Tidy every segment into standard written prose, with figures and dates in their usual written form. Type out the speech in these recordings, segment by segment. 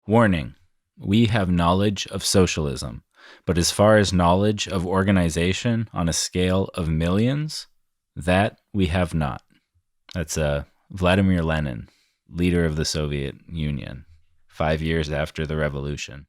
Warning, we have knowledge of socialism, but as far as knowledge of organization on a scale of millions, that we have not. That's Vladimir Lenin, leader of the Soviet Union, 5 years after the revolution.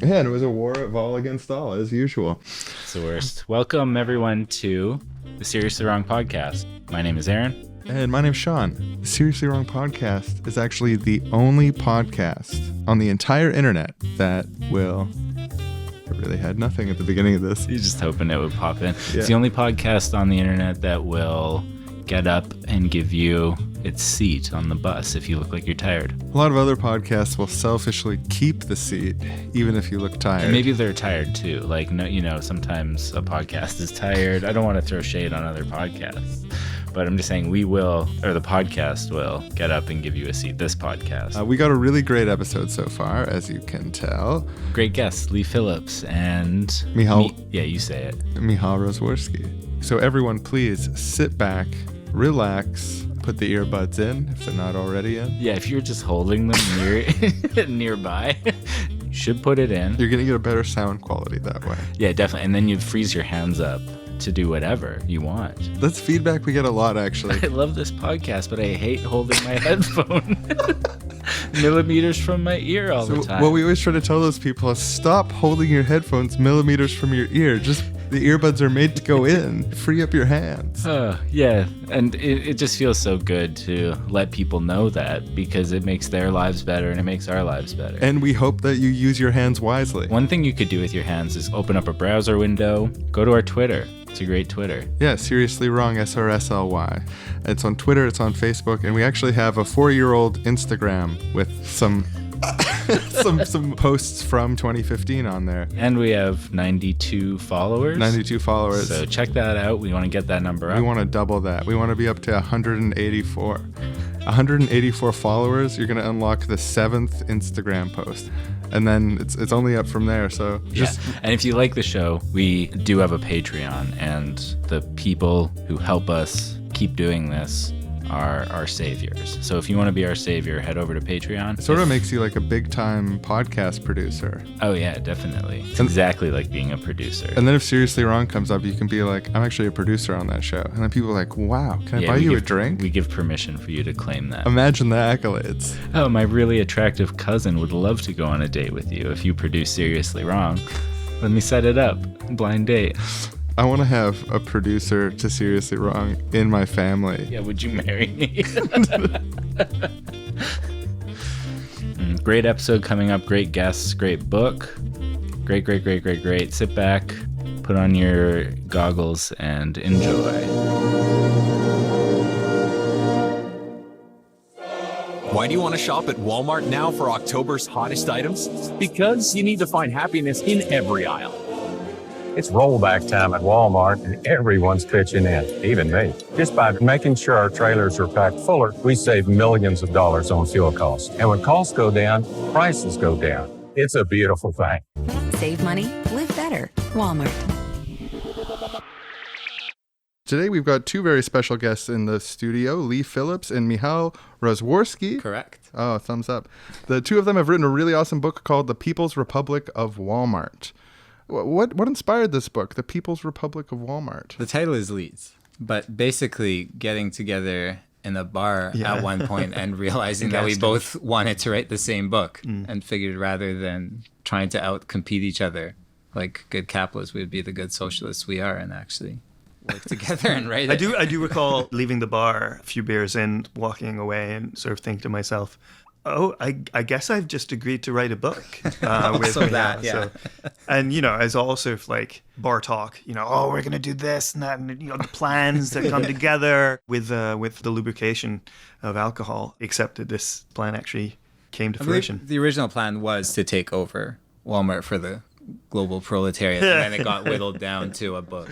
Yeah, and it was a war of all against all, as usual. It's the worst. Welcome, everyone, to the Seriously Wrong podcast. My name is Aaron. And my name's Sean. The Seriously Wrong podcast is actually the only podcast on the entire internet that will... I really had nothing at the beginning of this. You're just hoping it would pop in. Yeah. It's the only podcast on the internet that will get up and give you its seat on the bus if you look like you're tired. A lot of other podcasts will selfishly keep the seat, even if you look tired. And maybe they're tired too. Like, no, you know, sometimes a podcast is tired. I don't want to throw shade on other podcasts, but I'm just saying the podcast will get up and give you a seat. This podcast. We got a really great episode so far, as you can tell. Great guests, Leigh Phillips and Michal. Yeah, you say it. Michal Rozworski. So everyone, please sit back, relax, put the earbuds in if they're not already in. Yeah, if you're just holding them nearby, you should put it in. You're going to get a better sound quality that way. Yeah, definitely. And then you freeze your hands up to do whatever you want. That's feedback we get a lot, actually. I love this podcast, but I hate holding my headphone millimeters from my ear all the time. What we always try to tell those people is stop holding your headphones millimeters from your ear. Just the earbuds are made to go in. Free up your hands. Yeah, and it just feels so good to let people know that because it makes their lives better and it makes our lives better. And we hope that you use your hands wisely. One thing you could do with your hands is open up a browser window, go to our Twitter. It's a great Twitter. Yeah, Seriously Wrong, SRSLY. It's on Twitter, it's on Facebook, and we actually have a 4-year-old Instagram with some some posts from 2015 on there. And we have 92 followers. 92 followers. So check that out. We want to get that number up. We want to double that. We want to be up to 184. 184 followers, you're going to unlock the 7th Instagram post. And then it's only up from there. So just And if you like the show, we do have a Patreon, and the people who help us keep doing this are our saviors. So if you want to be our savior, head over to Patreon. It sort of makes you like a big time podcast producer. Oh yeah, definitely. It's exactly like being a producer. And then if Seriously Wrong comes up, you can be like, I'm actually a producer on that show. And then people are like, wow, can I buy you a drink? We give permission for you to claim that. Imagine the accolades. Oh, my really attractive cousin would love to go on a date with you if you produce Seriously Wrong. Let me set it up. Blind date. I want to have a producer to Seriously Wrong in my family. Yeah, would you marry me? Great episode coming up. Great guests. Great book. Great. Sit back, put on your goggles, and enjoy. Why do you want to shop at Walmart now for October's hottest items? Because you need to find happiness in every aisle. It's rollback time at Walmart, and everyone's pitching in, even me. Just by making sure our trailers are packed fuller, we save millions of dollars on fuel costs. And when costs go down, prices go down. It's a beautiful thing. Save money, live better. Walmart. Today we've got two very special guests in the studio, Leigh Phillips and Michal Rozworski. Correct. Oh, thumbs up. The two of them have written a really awesome book called The People's Republic of Walmart. What inspired this book, The People's Republic of Walmart? The title is Leeds, but basically getting together in a bar at one point and realizing that we both wanted to write the same book and figured rather than trying to out-compete each other like good capitalists, we'd be the good socialists we are and actually work together and write it. I do recall leaving the bar a few beers in, walking away and sort of think to myself, Oh, I guess I've just agreed to write a book. And, as all sort of like bar talk, oh, we're going to do this and that, and, the plans that come together with the lubrication of alcohol, except that this plan actually came to fruition. The original plan was to take over Walmart for the global proletariat, and then it got whittled down to a book.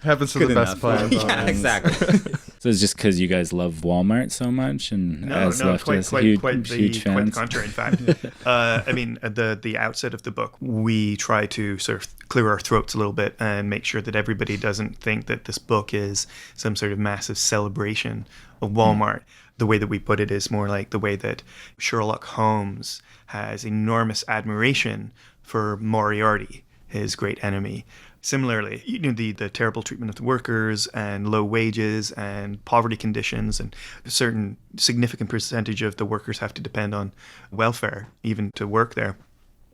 Happens to the best plans. Yeah, exactly. So it's just because you guys love Walmart so much, and as leftists, huge fans. Quite the contrary, in fact. At the outset of the book, we try to sort of clear our throats a little bit and make sure that everybody doesn't think that this book is some sort of massive celebration of Walmart. The way that we put it is more like the way that Sherlock Holmes has enormous admiration for Moriarty, his great enemy. Similarly, the terrible treatment of the workers and low wages and poverty conditions, and a certain significant percentage of the workers have to depend on welfare even to work there.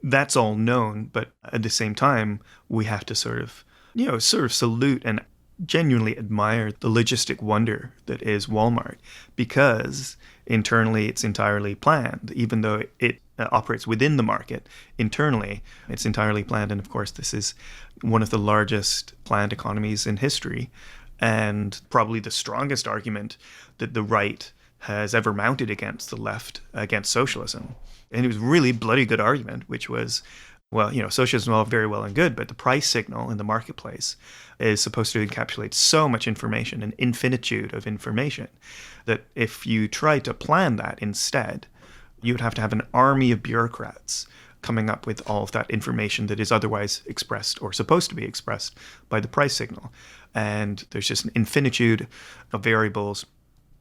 That's all known, but at the same time, we have to sort of salute and genuinely admire the logistic wonder that is Walmart, because internally it's entirely planned. Even though it operates within the market, internally it's entirely planned. And of course, this is one of the largest planned economies in history, and probably the strongest argument that the right has ever mounted against the left, against socialism. And it was really bloody good argument, which was, socialism is all very well and good, but the price signal in the marketplace is supposed to encapsulate so much information, an infinitude of information, that if you try to plan that instead, you would have to have an army of bureaucrats coming up with all of that information that is otherwise expressed or supposed to be expressed by the price signal. And there's just an infinitude of variables,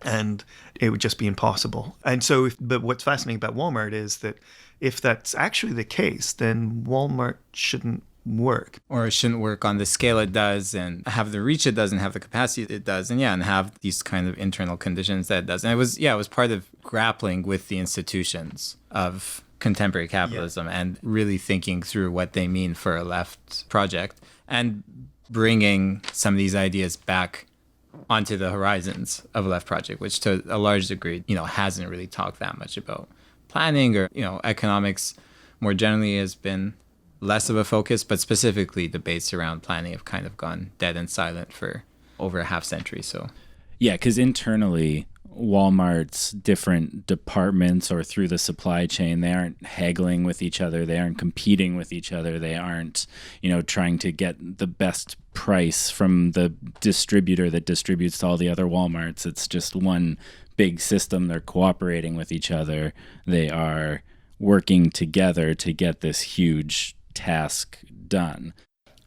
and it would just be impossible. And so, but what's fascinating about Walmart is that if that's actually the case, then Walmart shouldn't work. Or it shouldn't work on the scale it does, and have the reach it does, and have the capacity it does, and have these kind of internal conditions that it does. And it was part of grappling with the institutions of contemporary capitalism and really thinking through what they mean for a left project, and bringing some of these ideas back onto the horizons of a left project, which to a large degree, hasn't really talked that much about planning, or, economics more generally has been less of a focus, but specifically debates around planning have kind of gone dead and silent for over a half century. So, yeah, because internally, Walmart's different departments or through the supply chain, they aren't haggling with each other. They aren't competing with each other. They aren't, trying to get the best price from the distributor that distributes to all the other Walmarts. It's just one big system. They're cooperating with each other. They are working together to get this huge task done.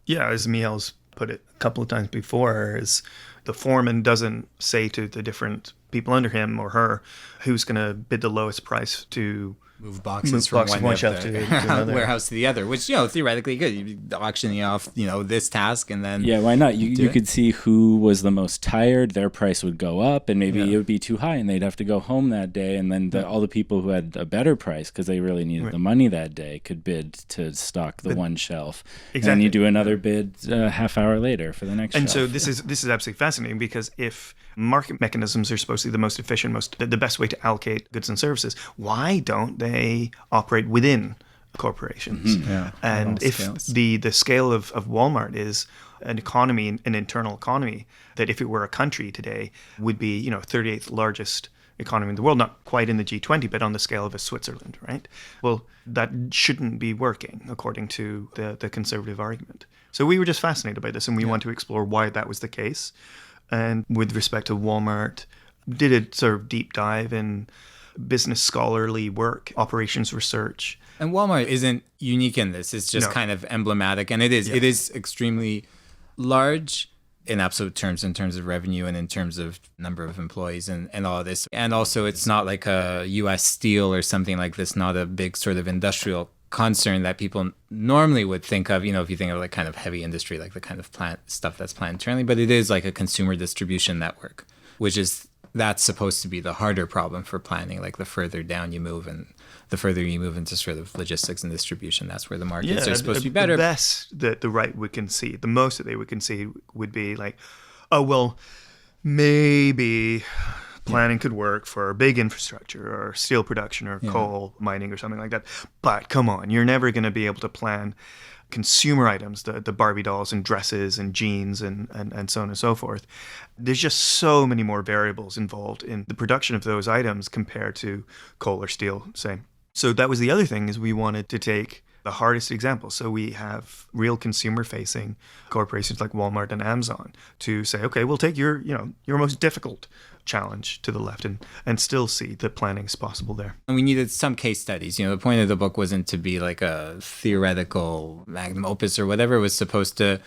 Yeah, as Mihal's put it a couple of times before, is the foreman doesn't say to the different people under him or her who's going to bid the lowest price to move boxes from one shelf to another warehouse to the other, which theoretically good. You auctioning off this task, and then why not? You could see who was the most tired. Their price would go up, and maybe it would be too high, and they'd have to go home that day. And then all the people who had a better price because they really needed the money that day could bid to stock the one shelf. Exactly. And you do another bid half hour later for the next shelf. And so this is absolutely fascinating, because if market mechanisms are supposed to be the most efficient, the best way to allocate goods and services, why don't they operate within corporations? And if the scale of Walmart is an economy, an internal economy, that if it were a country today would be 38th largest economy in the world, not quite in the G20, but on the scale of a Switzerland, right? Well, that shouldn't be working according to the conservative argument. So we were just fascinated by this, and we want to explore why that was the case. And with respect to Walmart, did a sort of deep dive in business scholarly work, operations research. And Walmart isn't unique in this. It's just kind of emblematic. And it is extremely large in absolute terms, in terms of revenue and in terms of number of employees and all of this. And also, it's not like a U.S. Steel or something like this, not a big sort of industrial concern that people normally would think of, if you think of like kind of heavy industry, like the kind of plant stuff that's planned internally, but it is like a consumer distribution network, that's supposed to be the harder problem for planning. Like the further down you move, and the further you move into sort of logistics and distribution, that's where the markets are supposed to be better. The best that the right would concede, the most that they would concede would be like, oh, well, maybe Planning could work for big infrastructure or steel production or coal mining or something like that. But come on, you're never going to be able to plan consumer items, the Barbie dolls and dresses and jeans and so on and so forth. There's just so many more variables involved in the production of those items compared to coal or steel, say. So that was the other thing, is we wanted to take the hardest example. So we have real consumer-facing corporations like Walmart and Amazon to say, okay, we'll take your most difficult challenge to the left and still see that planning is possible there. And we needed some case studies. The point of the book wasn't to be like a theoretical magnum opus or whatever. It was supposed to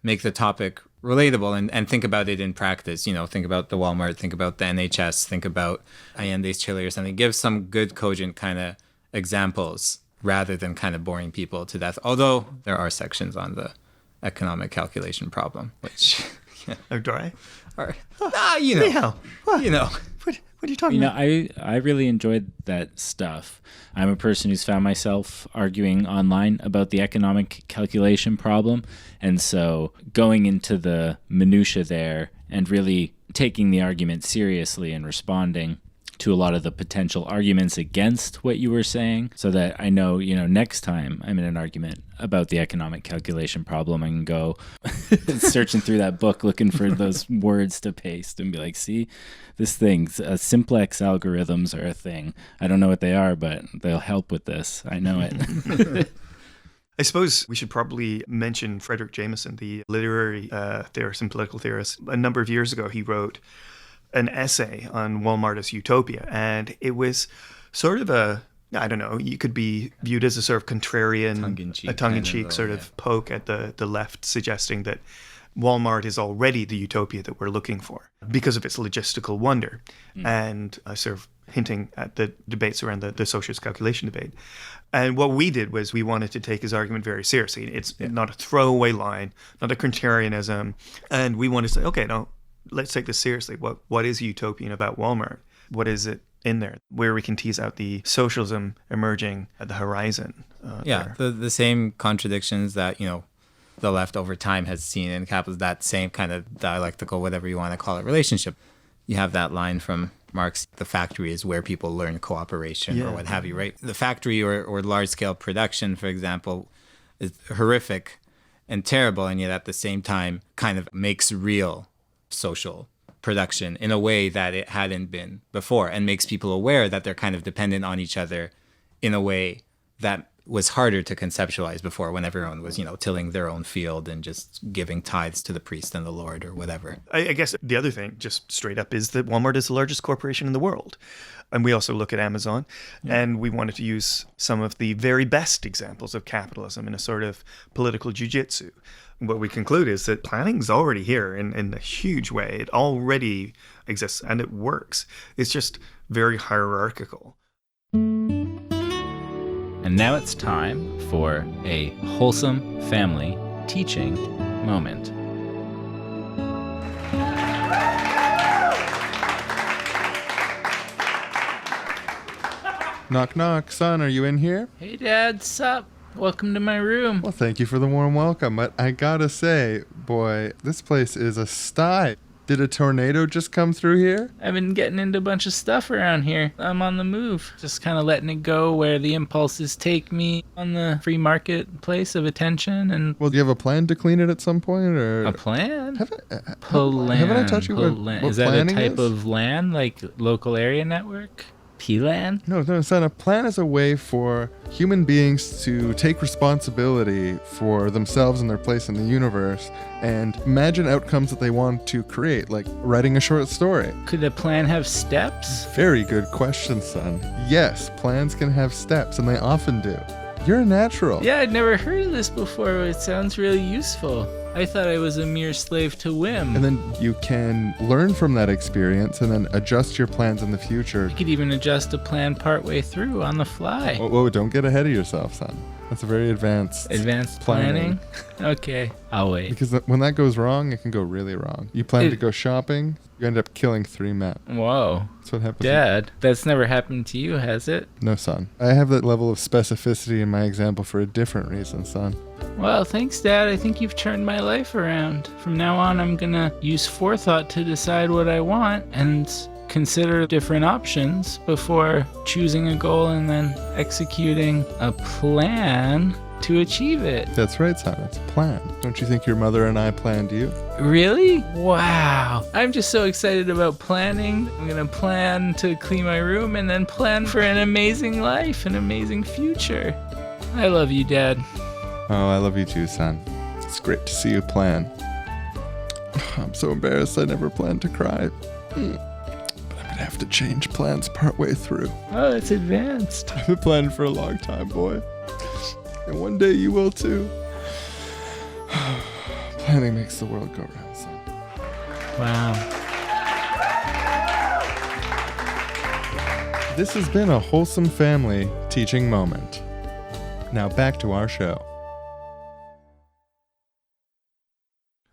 make the topic relatable and think about it in practice. Think about the Walmart, think about the NHS, think about Allende's Chile or something. Give some good, cogent kind of examples rather than kind of boring people to death. Although there are sections on the economic calculation problem, which... Oh, do I? What are you talking about? I really enjoyed that stuff. I'm a person who's found myself arguing online about the economic calculation problem. And so going into the minutia there and really taking the argument seriously and responding to a lot of the potential arguments against what you were saying, so that I know, next time I'm in an argument about the economic calculation problem, I can go searching through that book looking for those words to paste and be like, see, this thing, simplex algorithms are a thing. I don't know what they are, but they'll help with this. I know it. I suppose we should probably mention Frederick Jameson, the literary theorist and political theorist. A number of years ago, he wrote an essay on Walmart as utopia, and it was sort of you could be viewed as a sort of contrarian, tongue-in-cheek sort of poke at the left, suggesting that Walmart is already the utopia that we're looking for because of its logistical wonder, and sort of hinting at the debates around the socialist calculation debate. And what we did was we wanted to take his argument very seriously. It's not a throwaway line, not a contrarianism, and we wanted to say, okay, no, let's take this seriously. What is utopian about Walmart? What is it in there where we can tease out the socialism emerging at the horizon? The same contradictions that, the left over time has seen in capitalism, that same kind of dialectical, whatever you want to call it, relationship. You have that line from Marx, the factory is where people learn cooperation or what have you, right? The factory or large-scale production, for example, is horrific and terrible, and yet at the same time kind of makes real social production in a way that it hadn't been before, and makes people aware that they're kind of dependent on each other in a way that was harder to conceptualize before, when everyone was, tilling their own field and just giving tithes to the priest and the Lord or whatever. I guess the other thing, just straight up, is that Walmart is the largest corporation in the world. And we also look at Amazon, and we wanted to use some of the very best examples of capitalism in a sort of political jiu-jitsu. What we conclude is that planning's already here in a huge way. It already exists and it works. It's just very hierarchical. And now it's time for a wholesome family teaching moment. Knock, knock. Son, are you in here? Hey, Dad, sup? Welcome to my room. Well, thank you for the warm welcome. But I gotta say, boy, this place is a sty. Did a tornado just come through here? I've been getting into a bunch of stuff around here. I'm on the move. Just kind of letting it go where the impulses take me on the free marketplace of attention. And well, do you have a plan to clean it at some point? Or a plan? Haven't I taught you what is that a type is? of LAN, like local area network? P-LAN? No, son, a plan is a way for human beings to take responsibility for themselves and their place in the universe and imagine outcomes that they want to create, like writing a short story. Could a plan have steps? Very good question, son. Yes, plans can have steps, and they often do. You're a natural. Yeah, I'd never heard of this before. It sounds really useful. I thought I was a mere slave to whim. And then you can learn from that experience and then adjust your plans in the future. You could even adjust a plan partway through on the fly. Whoa, don't get ahead of yourself, son. That's a very advanced planning? Okay, I'll wait. Because when that goes wrong, it can go really wrong. You plan to go shopping, you end up killing 3 men. Whoa. That's what happens. Dad, that's never happened to you, has it? No, son. I have that level of specificity in my example for a different reason, son. Well, thanks, Dad. I think you've turned my life around. From now on, I'm gonna use forethought to decide what I want and consider different options before choosing a goal and then executing a plan to achieve it. That's right, son. It's a plan. Don't you think your mother and I planned you? Really? Wow. I'm just so excited about planning. I'm going to plan to clean my room and then plan for an amazing life, an amazing future. I love you, Dad. Oh, I love you too, son. It's great to see you plan. I'm so embarrassed I never planned to cry. But I'm going to have to change plans partway through. Oh, it's advanced. I've been planning for a long time, boy. And one day you will too. Planning makes the world go round, son. Wow. This has been a wholesome family teaching moment. Now back to our show.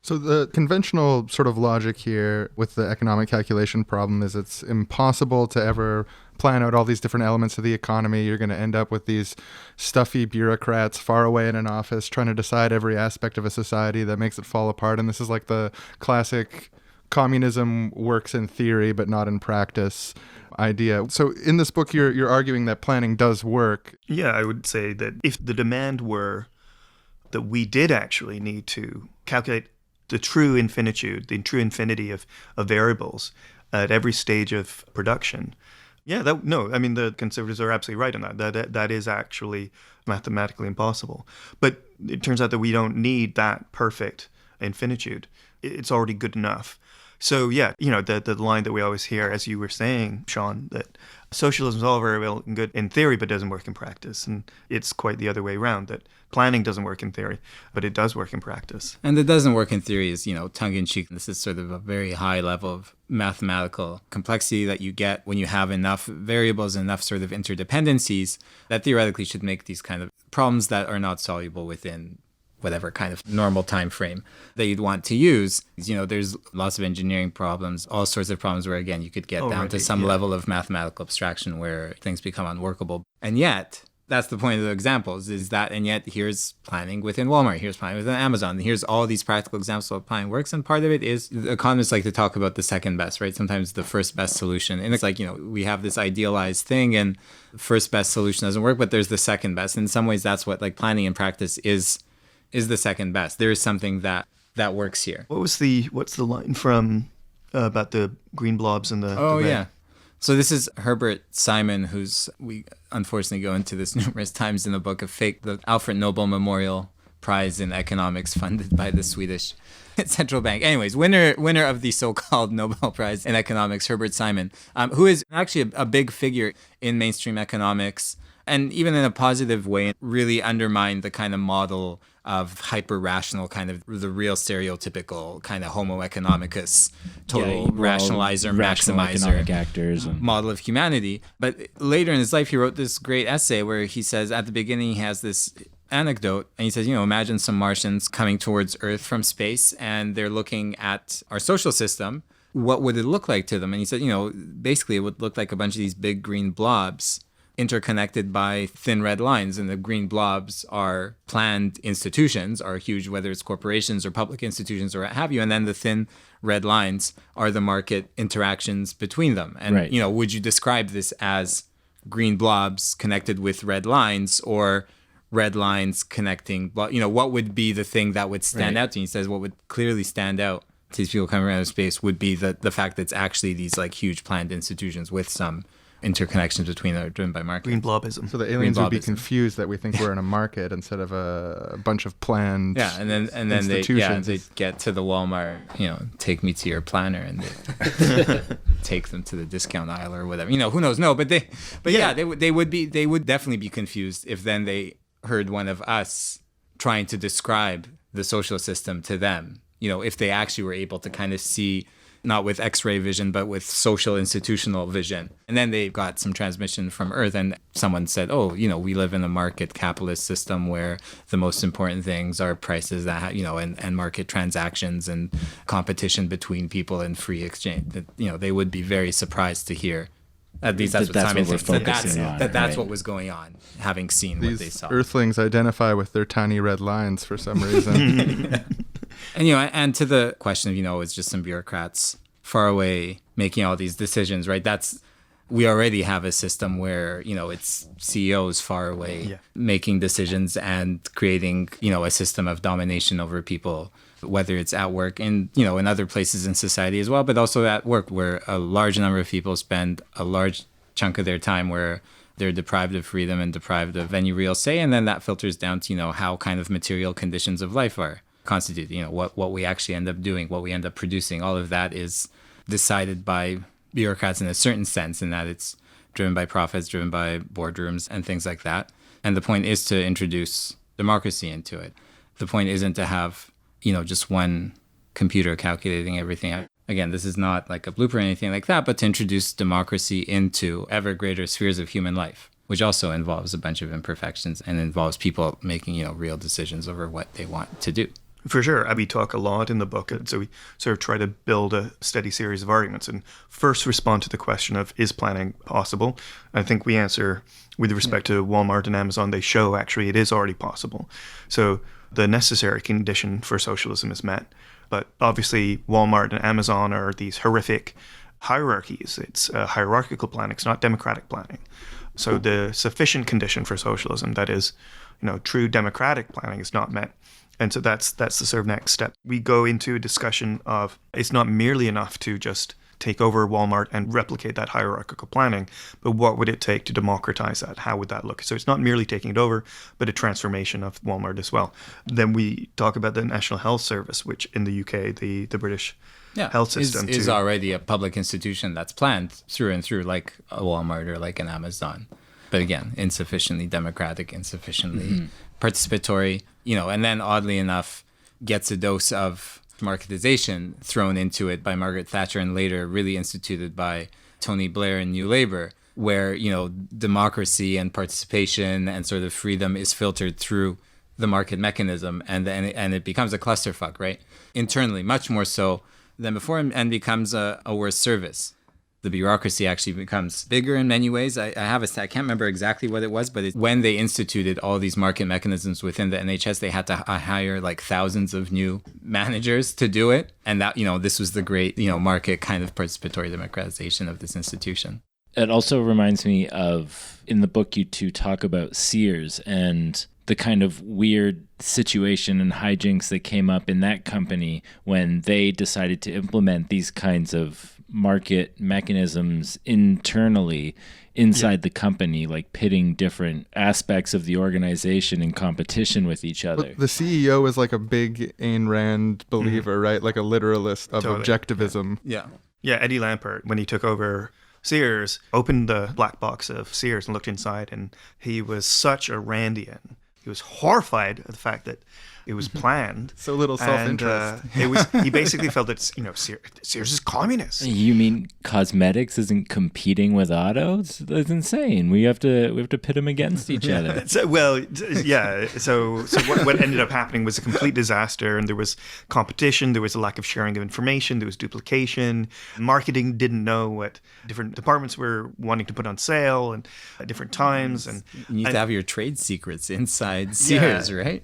So the conventional sort of logic here with the economic calculation problem is it's impossible to ever plan out all these different elements of the economy. You're going to end up with these stuffy bureaucrats far away in an office trying to decide every aspect of a society that makes it fall apart. And this is like the classic communism works in theory but not in practice idea. So in this book, you're arguing that planning does work. Yeah, I would say that if the demand were that we did actually need to calculate the true infinitude, the true infinity of variables at every stage of production. Yeah, the conservatives are absolutely right on that. That is actually mathematically impossible. But it turns out that we don't need that perfect infinitude. It's already good enough. So yeah, the line that we always hear, as you were saying, Sean, that socialism is all very well and good in theory, but doesn't work in practice. And it's quite the other way around, that planning doesn't work in theory, but it does work in practice. And it doesn't work in theory is, tongue-in-cheek. This is sort of a very high level of mathematical complexity that you get when you have enough variables and enough sort of interdependencies that theoretically should make these kind of problems that are not soluble within whatever kind of normal time frame that you'd want to use. There's lots of engineering problems, all sorts of problems where, again, you could get down to some level of mathematical abstraction where things become unworkable. And yet, that's the point of the examples, is that, and yet here's planning within Walmart, here's planning within Amazon, and here's all these practical examples of how planning works. And part of it is economists like to talk about the second best, right? Sometimes the first best solution. And it's like, we have this idealized thing and first best solution doesn't work, but there's the second best. In some ways, that's what planning in practice is the second best. There is something that works here. What's the line from about the green blobs and the red? Yeah. So this is Herbert Simon, we unfortunately go into this numerous times in the book, the Alfred Nobel Memorial Prize in Economics funded by the Swedish Central Bank. Anyways, winner of the so-called Nobel Prize in Economics, Herbert Simon, who is actually a big figure in mainstream economics, and even in a positive way, really undermined the kind of model of hyper-rational, kind of the real stereotypical kind of homo economicus, total rationalizer, maximizer actors model of humanity. But later in his life, he wrote this great essay where he says, at the beginning, he has this anecdote, and he says, imagine some Martians coming towards Earth from space, and they're looking at our social system. What would it look like to them? And he said, basically it would look like a bunch of these big green blobs interconnected by thin red lines, and the green blobs are planned institutions, are huge, whether it's corporations or public institutions or what have you, and then the thin red lines are the market interactions between them. And would you describe this as green blobs connected with red lines, or red lines connecting, what would be the thing that would stand out to you? He says what would clearly stand out to these people coming around space would be the fact that it's actually these huge planned institutions with some interconnections between that are driven by market. Green blobism. So the aliens would be confused that we think we're in a market instead of a bunch of planned and then they get to the Walmart, take me to your planner, and they take them to the discount aisle or whatever. Who knows? No, they would definitely be confused if then they heard one of us trying to describe the social system to them. If they actually were able to kind of see, not with X-ray vision, but with social institutional vision. And then they got some transmission from Earth, and someone said, we live in a market capitalist system where the most important things are prices that, and market transactions and competition between people and free exchange. That, they would be very surprised to hear. At least that's what Simon thinks. That's what was going on, having seen what they saw. Earthlings identify with their tiny red lines for some reason. And to the question of, it's just some bureaucrats far away making all these decisions, right? We already have a system where, it's CEOs far away making decisions and creating, a system of domination over people, whether it's at work and, in other places in society as well, but also at work where a large number of people spend a large chunk of their time where they're deprived of freedom and deprived of any real say. And then that filters down to, how kind of material conditions of life are constituted, what we actually end up doing, what we end up producing. All of that is decided by bureaucrats in a certain sense, in that it's driven by profits, driven by boardrooms and things like that. And the point is to introduce democracy into it. The point isn't to have, just one computer calculating everything out. Again, this is not like a blueprint or anything like that, but to introduce democracy into ever greater spheres of human life, which also involves a bunch of imperfections and involves people making, real decisions over what they want to do. For sure. We talk a lot in the book, and so we sort of try to build a steady series of arguments and first respond to the question of, is planning possible? I think we answer, with respect to Walmart and Amazon, they show actually it is already possible. So the necessary condition for socialism is met. But obviously Walmart and Amazon are these horrific hierarchies. It's hierarchical planning. It's not democratic planning. So the sufficient condition for socialism, that is, true democratic planning, is not met. And so that's the sort of next step. We go into a discussion of, it's not merely enough to just take over Walmart and replicate that hierarchical planning, but what would it take to democratize that? How would that look? So it's not merely taking it over, but a transformation of Walmart as well. Then we talk about the National Health Service, which in the UK, the British health system is already a public institution that's planned through and through, like a Walmart or like an Amazon. But again, insufficiently democratic, insufficiently participatory, and then oddly enough gets a dose of marketization thrown into it by Margaret Thatcher and later really instituted by Tony Blair and New Labour, where, democracy and participation and sort of freedom is filtered through the market mechanism and it becomes a clusterfuck, right? Internally, much more so than before, and becomes a worse service. The bureaucracy actually becomes bigger in many ways. I can't remember exactly what it was, but when they instituted all these market mechanisms within the NHS, they had to hire like thousands of new managers to do it. And that, this was the great, market kind of participatory democratization of this institution. It also reminds me of, in the book, you two talk about Sears and the kind of weird situation and hijinks that came up in that company when they decided to implement these kinds of market mechanisms internally inside the company, like pitting different aspects of the organization in competition with each other. But the CEO is like a big Ayn Rand believer, right? Like a literalist of objectivism. Yeah, Eddie Lampert, when he took over Sears, opened the black box of Sears and looked inside, and he was such a Randian. He was horrified at the fact that it was planned. So little self-interest. He basically felt that Sears is communist. You mean cosmetics isn't competing with autos? That's insane. We have to pit them against each other. So what ended up happening was a complete disaster, and there was competition. There was a lack of sharing of information. There was duplication. Marketing didn't know what different departments were wanting to put on sale and at different times. And you need to have your trade secrets inside Sears, right?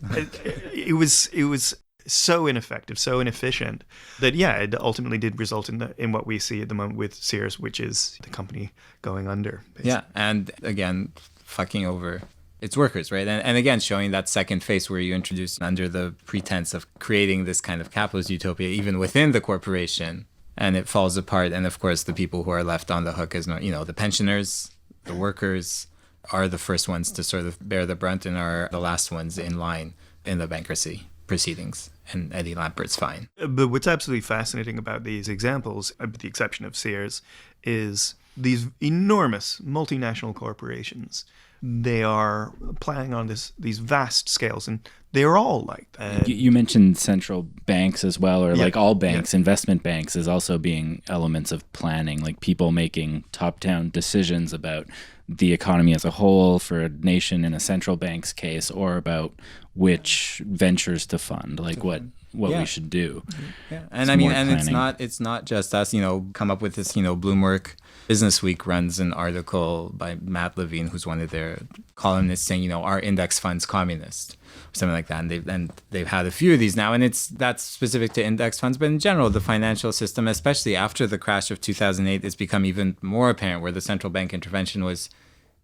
It was so ineffective, so inefficient that it ultimately did result in what we see at the moment with Sears, which is the company going under. Basically. Yeah, and again, fucking over its workers, right? And again, showing that second face where you introduce under the pretense of creating this kind of capitalist utopia, even within the corporation, and it falls apart. And of course, the people who are left on the hook is the pensioners, the workers are the first ones to sort of bear the brunt and are the last ones in line in the bankruptcy proceedings, and Eddie Lampert's fine. But what's absolutely fascinating about these examples, with the exception of Sears, is these enormous multinational corporations. They are planning on these vast scales, and they're all like that. You mentioned central banks as well, or like all banks, investment banks as also being elements of planning, like people making top-down decisions about the economy as a whole for a nation in a central bank's case, or about which ventures to fund, like what we should do. Yeah. And I mean, and planning. it's not just us, come up with this, Bloomberg Business Week runs an article by Matt Levine, who's one of their columnists, saying, our index fund's communist, or something like that. And they've had a few of these now, and that's specific to index funds. But in general, the financial system, especially after the crash of 2008, has become even more apparent, where the central bank intervention was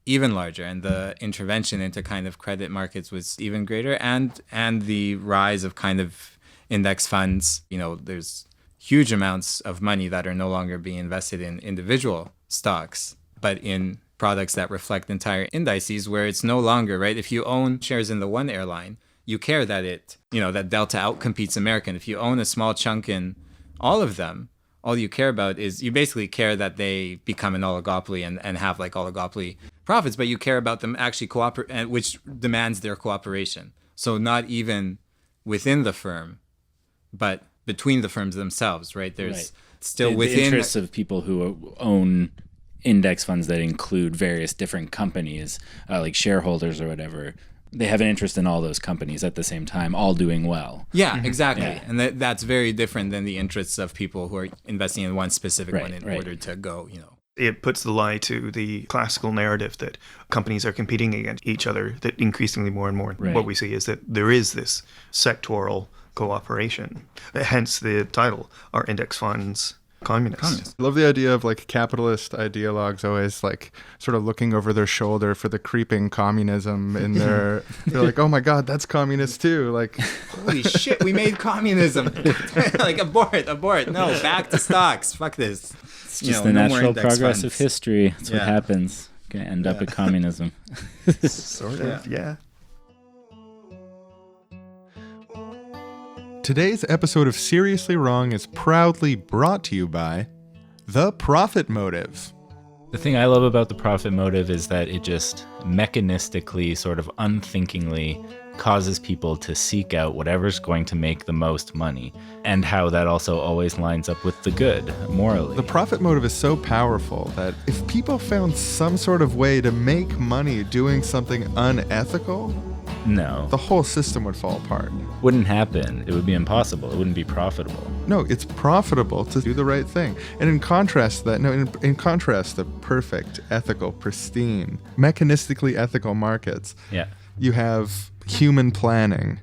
even larger, and the intervention into kind of credit markets was even greater, and the rise of kind of index funds. There's huge amounts of money that are no longer being invested in individual stocks, but in products that reflect entire indices, where it's no longer, right? If you own shares in the one airline, you care that that Delta outcompetes American. If you own a small chunk in all of them, all you care about is, you basically care that they become an oligopoly and have like oligopoly profits, but you care about them actually cooperate, which demands their cooperation. So not even within the firm, but between the firms themselves, right? There's still within the interests of people who own index funds that include various different companies, like shareholders or whatever. They have an interest in all those companies at the same time, all doing well. Yeah, exactly. Yeah. And that's very different than the interests of people who are investing in one specific one in order to go, It puts the lie to the classical narrative that companies are competing against each other, that increasingly more and more what we see is that there is this sectoral cooperation. Hence the title, Are Index Funds Communists? I love the idea of like capitalist ideologues always like sort of looking over their shoulder for the creeping communism in their, they're like, oh my God, that's communist too. Like, holy shit, we made communism. Like abort. No, back to stocks. Fuck this. It's just the natural progress of history. That's what happens. Gonna end up at communism. Sort of, yeah. Today's episode of Seriously Wrong is proudly brought to you by The Profit Motive. The thing I love about the profit motive is that it just mechanistically, sort of unthinkingly, causes people to seek out whatever's going to make the most money, and how that also always lines up with the good, morally. The profit motive is so powerful that if people found some sort of way to make money doing something unethical, no, the whole system would fall apart. Wouldn't happen. It would be impossible. It wouldn't be profitable. No, it's profitable to do the right thing. And in contrast to that, in contrast to perfect, ethical, pristine, mechanistically ethical markets, you have human planning,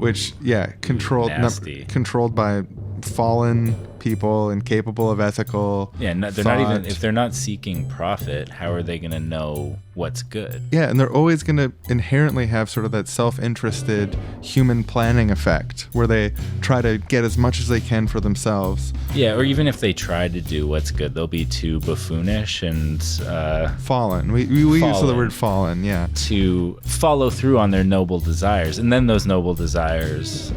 which controlled by fallen people incapable of ethical they're thought. Not even, if they're not seeking profit, how are they going to know what's good? And they're always going to inherently have sort of that self-interested human planning effect where they try to get as much as they can for themselves. Or even if they try to do what's good, they'll be too buffoonish and fallen. We use the word fallen, to follow through on their noble desires, and then those noble desires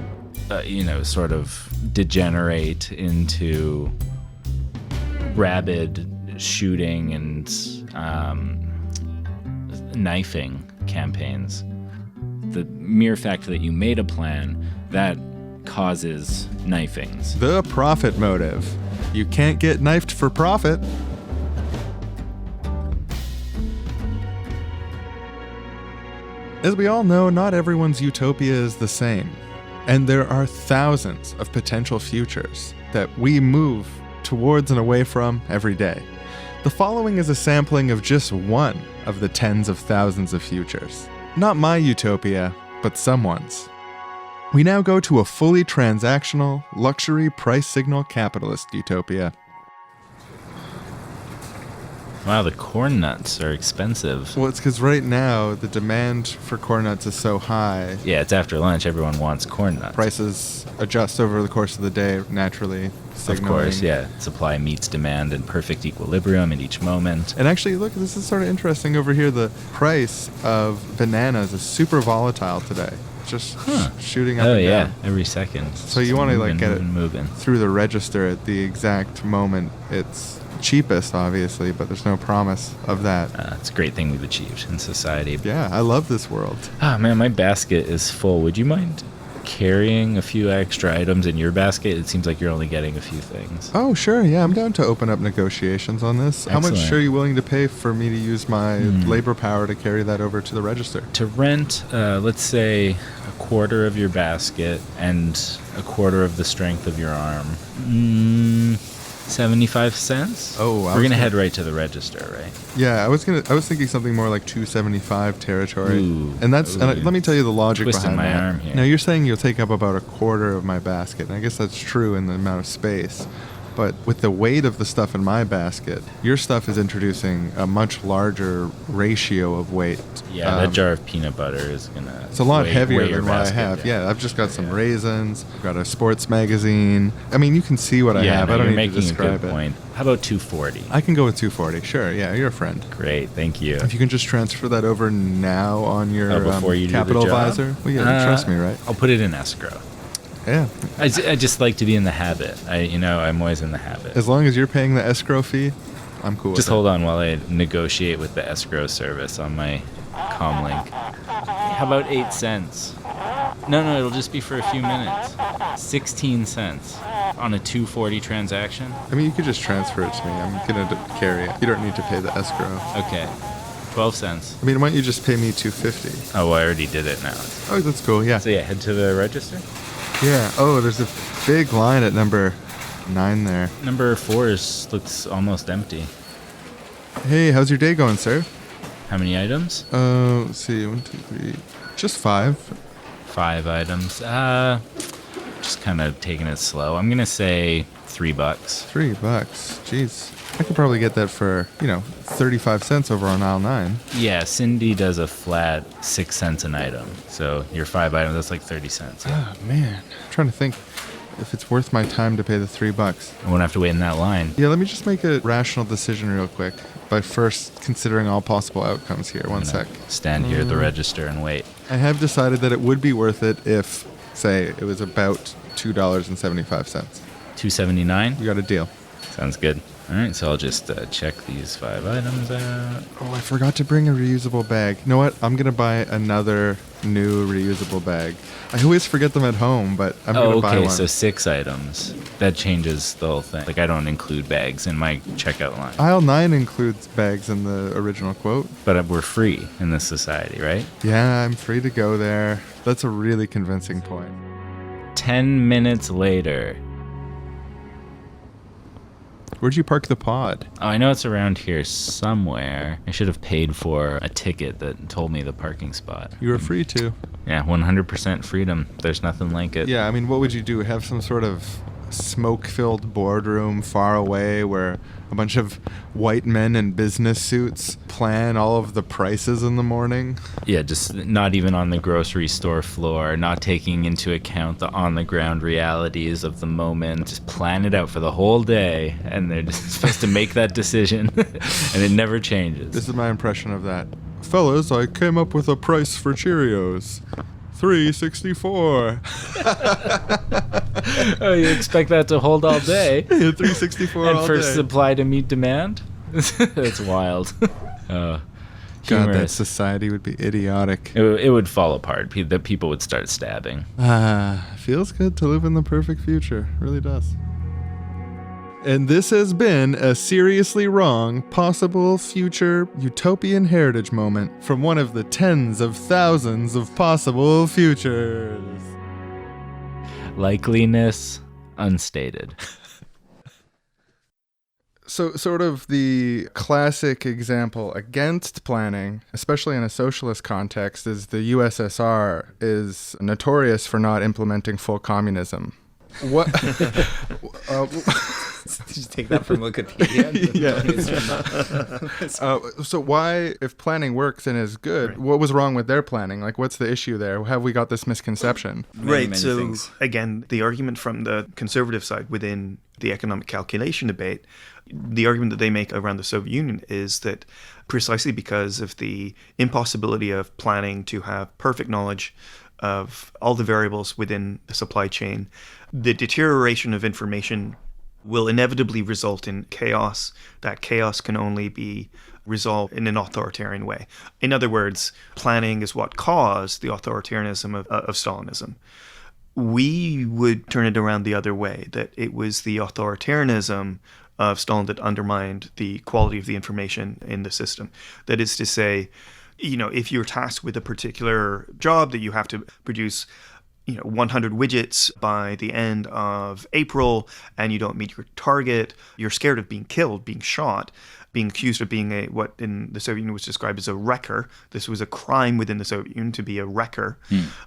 sort of degenerate into rabid shooting and knifing campaigns. The mere fact that you made a plan, that causes knifings. The profit motive. You can't get knifed for profit. As we all know, not everyone's utopia is the same. And there are thousands of potential futures that we move towards and away from every day. The following is a sampling of just one of the tens of thousands of futures. Not my utopia, but someone's. We now go to a fully transactional, luxury price signal capitalist utopia. Wow, the corn nuts are expensive. Well, it's because right now the demand for corn nuts is so high. Yeah, it's after lunch. Everyone wants corn nuts. Prices adjust over the course of the day, naturally. Of course, supply meets demand in perfect equilibrium at each moment. And actually, look, this is sort of interesting over here. The price of bananas is super volatile today. Just shooting up and down. Every second. So you want to get it moving through the register at the exact moment it's cheapest, obviously, but there's no promise of that. It's a great thing we've achieved in society. Yeah, I love this world. Man, my basket is full. Would you mind carrying a few extra items in your basket? It seems like you're only getting a few things. Oh, sure. Yeah, I'm down to open up negotiations on this. Excellent. How much are you willing to pay for me to use my labor power to carry that over to the register? To rent, let's say, a quarter of your basket and a quarter of the strength of your arm. 75 cents? Oh, we're gonna head right to the register, right? Yeah, I was thinking something more like 275 territory. Ooh. And that's and let me tell you the logic Twisting behind my that. arm here. Now you're saying you'll take up about a quarter of my basket, and I guess that's true in the amount of space. But with the weight of the stuff in my basket, your stuff is introducing a much larger ratio of weight. Yeah, that jar of peanut butter is gonna. It's a lot heavier weigh your than what I basket have. down. Yeah, I've just got some raisins. I've got a sports magazine. I mean, you can see what I have. No, I don't you're need to making a describe good it. point. How about 240? I can go with 240. Sure. Yeah, you're a friend. Great, thank you. If you can just transfer that over now on your before you do the Capital job? Advisor. Well, yeah, trust me, right? I'll put it in escrow. Yeah. I just like to be in the habit. I'm always in the habit. As long as you're paying the escrow fee, I'm cool Just with hold on while I negotiate with the escrow service on my comlink. How about 8 cents? No, it'll just be for a few minutes. 16 cents on a 240 transaction. it. I mean, you could just transfer it to me. I'm going to carry it. You don't need to pay the escrow. Okay, 12 cents. I mean, why don't you just pay me $250? Oh, I already did it now. Oh, that's cool. Yeah. So yeah, head to the register. Yeah. Oh, there's a big line at number 9 there. Number 4 looks almost empty. Hey, how's your day going, sir? How many items? Let's see. 1, 2, 3. Just 5. 5 items. Just kind of taking it slow. I'm gonna say $3. $3. Jeez. I could probably get that for, 35 cents over on aisle 9. Yeah, Cindy does a flat 6 cents an item. So your 5 items, that's like 30 cents. Yeah. Oh, man. I'm trying to think if it's worth my time to pay the $3. I won't have to wait in that line. Yeah, let me just make a rational decision real quick by first considering all possible outcomes here. One sec. Stand here at the register and wait. I have decided that it would be worth it if, say, it was about $2.75. $2.79. You got a deal. Sounds good. All right, so I'll just check these 5 items out. Oh, I forgot to bring a reusable bag. You know what? I'm going to buy another new reusable bag. I always forget them at home, but I'm going to buy one. Okay, so 6 items. That changes the whole thing. Like, I don't include bags in my checkout line. Aisle 9 includes bags in the original quote. But we're free in this society, right? Yeah, I'm free to go there. That's a really convincing point. 10 minutes later. Where'd you park the pod? Oh, I know it's around here somewhere. I should have paid for a ticket that told me the parking spot. You were free to. Yeah, 100% freedom. There's nothing like it. Yeah, I mean, what would you do? Have some sort of smoke-filled boardroom far away where a bunch of white men in business suits plan all of the prices in the morning? Yeah, just not even on the grocery store floor, not taking into account the on-the-ground realities of the moment. Just plan it out for the whole day, and they're just supposed to make that decision, and it never changes. This is my impression of that. Fellas, I came up with a price for Cheerios. $3.64. Oh, you expect that to hold all day? $3.64 And all for day. supply to meet demand? That's wild. God, Humorous. that society would be idiotic. It would fall apart. The people would start stabbing. Feels good to live in the perfect future. Really does. And this has been a seriously wrong, possible future utopian heritage moment from one of the tens of thousands of possible futures. Likeliness unstated. So, sort of the classic example against planning, especially in a socialist context, is the USSR is notorious for not implementing full communism. What? Did you take that from Wikipedia? So why, if planning works and is good, what was wrong with their planning? Like, what's the issue there? Have we got this misconception? Right. So things. again, the argument from the conservative side within the economic calculation debate, the argument that they make around the Soviet Union is that precisely because of the impossibility of planning to have perfect knowledge of all the variables within the supply chain, the deterioration of information will inevitably result in chaos. That chaos can only be resolved in an authoritarian way. In other words, planning is what caused the authoritarianism of Stalinism. We would turn it around the other way, that it was the authoritarianism of Stalin that undermined the quality of the information in the system. That is to say, if you're tasked with a particular job that you have to produce, 100 widgets by the end of April and you don't meet your target, you're scared of being killed, being shot, being accused of being what in the Soviet Union was described as a wrecker. This was a crime within the Soviet Union to be a wrecker.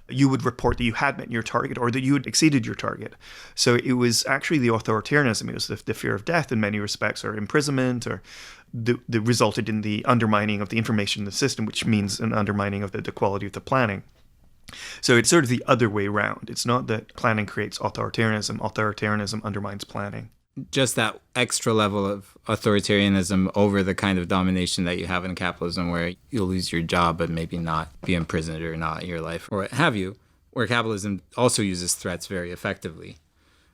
You would report that you had met your target or that you had exceeded your target. So it was actually the authoritarianism. It was the fear of death in many respects, or imprisonment, or that resulted in the undermining of the information in the system, which means an undermining of the quality of the planning. So it's sort of the other way around. It's not that planning creates authoritarianism. Authoritarianism undermines planning. Just that extra level of authoritarianism over the kind of domination that you have in capitalism, where you'll lose your job but maybe not be imprisoned or not your life or what have you, where capitalism also uses threats very effectively.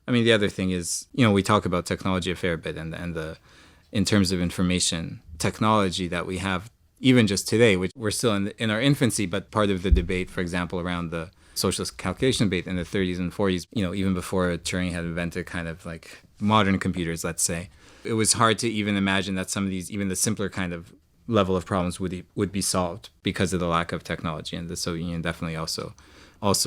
I mean, the other thing is, we talk about technology a fair bit, and the in terms of information technology that we have even just today, which we're still in our infancy, but part of the debate, for example, around the socialist calculation debate in the 30s and 40s, even before Turing had invented kind of like modern computers, let's say, it was hard to even imagine that some of these, even the simpler kind of level of problems would be solved because of the lack of technology. And the Soviet Union definitely also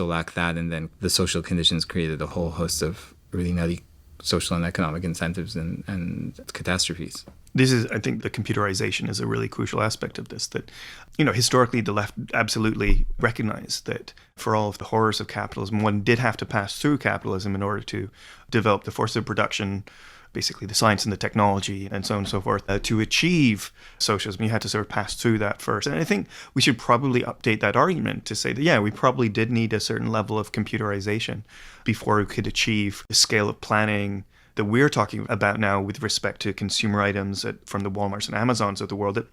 lacked that. And then the social conditions created a whole host of really nutty social and economic incentives and catastrophes. This is, I think, the computerization is a really crucial aspect of this, that, historically the left absolutely recognized that for all of the horrors of capitalism, one did have to pass through capitalism in order to develop the force of production, basically the science and the technology and so on and so forth. To achieve socialism, you had to sort of pass through that first. And I think we should probably update that argument to say that, yeah, we probably did need a certain level of computerization before we could achieve the scale of planning that we're talking about now with respect to consumer items from the Walmarts and Amazons of the world. That,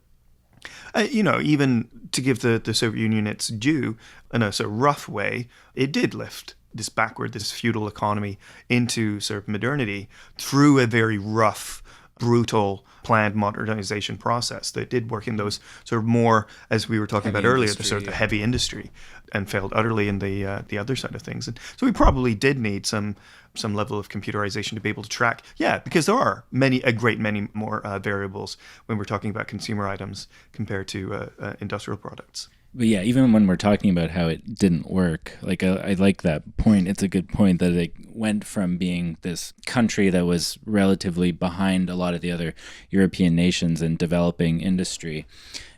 even to give the Soviet Union its due, in a sort of rough way, it did lift this feudal economy into sort of modernity through a very rough, brutal, planned modernization process that did work in those sort of more, as we were talking about earlier, the sort of the heavy industry, and failed utterly in the other side of things. And so we probably did need some level of computerization to be able to track. Yeah, because there are a great many more variables when we're talking about consumer items compared to industrial products. But yeah, even when we're talking about how it didn't work, like I like that point. It's a good point that it went from being this country that was relatively behind a lot of the other European nations in developing industry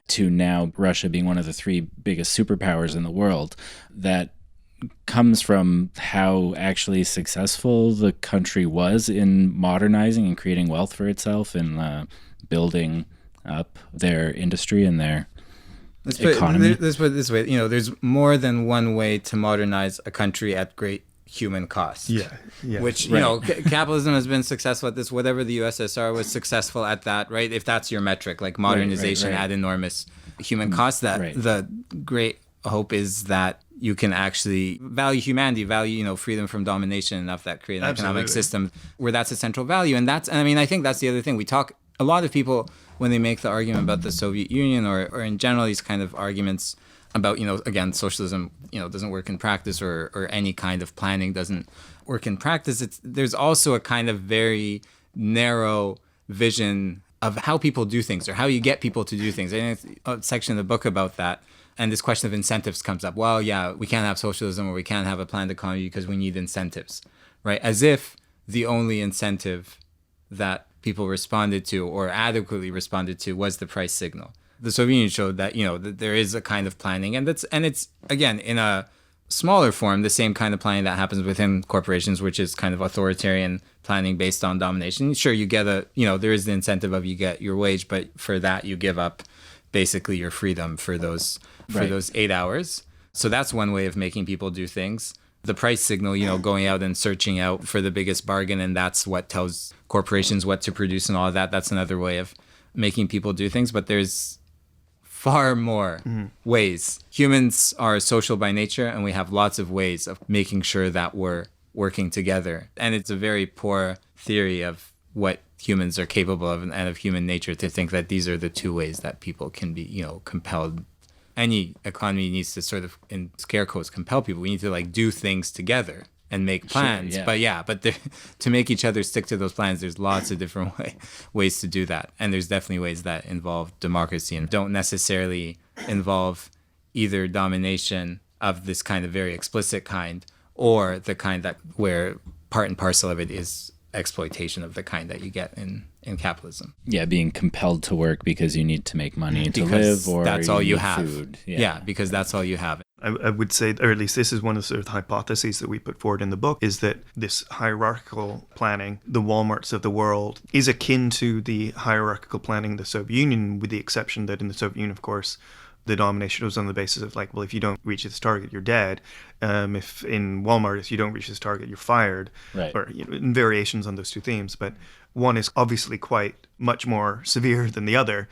to now Russia being one of the three biggest superpowers in the world. That comes from how actually successful the country was in modernizing and creating wealth for itself and building up their industry and their economy. Let's put it this way. There's more than one way to modernize a country at great human cost. Yeah. Which, capitalism has been successful at this. Whatever the USSR was successful at that, right? If that's your metric, like modernization at enormous human cost, the great hope is that you can actually value humanity, freedom from domination enough that create an economic system where that's a central value. And I think that's the other thing. A lot of people, when they make the argument about the Soviet Union or in general, these kind of arguments about, again, socialism, doesn't work in practice or any kind of planning doesn't work in practice. There's also a kind of very narrow vision of how people do things or how you get people to do things. I think a section of the book about that. And this question of incentives comes up. Well, yeah, we can't have socialism or we can't have a planned economy because we need incentives, right? As if the only incentive that people responded to or adequately responded to was the price signal. The Soviet Union showed that, that there is a kind of planning, and it's again in a smaller form the same kind of planning that happens within corporations, which is kind of authoritarian planning based on domination. Sure, you get there is the incentive of you get your wage, but for that you give up basically your freedom for those 8 hours. So that's one way of making people do things. The price signal, going out and searching out for the biggest bargain, and that's what tells corporations what to produce and all of that. That's another way of making people do things. But there's far more ways. Humans are social by nature, and we have lots of ways of making sure that we're working together. And it's a very poor theory of what humans are capable of and of human nature to think that these are the two ways that people can be, compelled. Any economy needs to sort of, in scare quotes, compel people. We need to do things together and make plans. Sure, yeah. But to make each other stick to those plans, there's lots of different ways to do that. And there's definitely ways that involve democracy and don't necessarily involve either domination of this kind of very explicit kind or the kind that where part and parcel of it is exploitation of the kind that you get in capitalism. Yeah, being compelled to work because you need to make money to Because live, or that's all you need have. food. Yeah, because that's all you have. I would say, or at least this is one of the sort of hypotheses that we put forward in the book, is that this hierarchical planning, the Walmarts of the world, is akin to the hierarchical planning of the Soviet Union, with the exception that in the Soviet Union, of course, the domination was on the basis of like, well, if you don't reach this target, you're dead. If in Walmart, if you don't reach this target, you're fired. Right. Or variations on those two themes. But one is obviously quite much more severe than the other,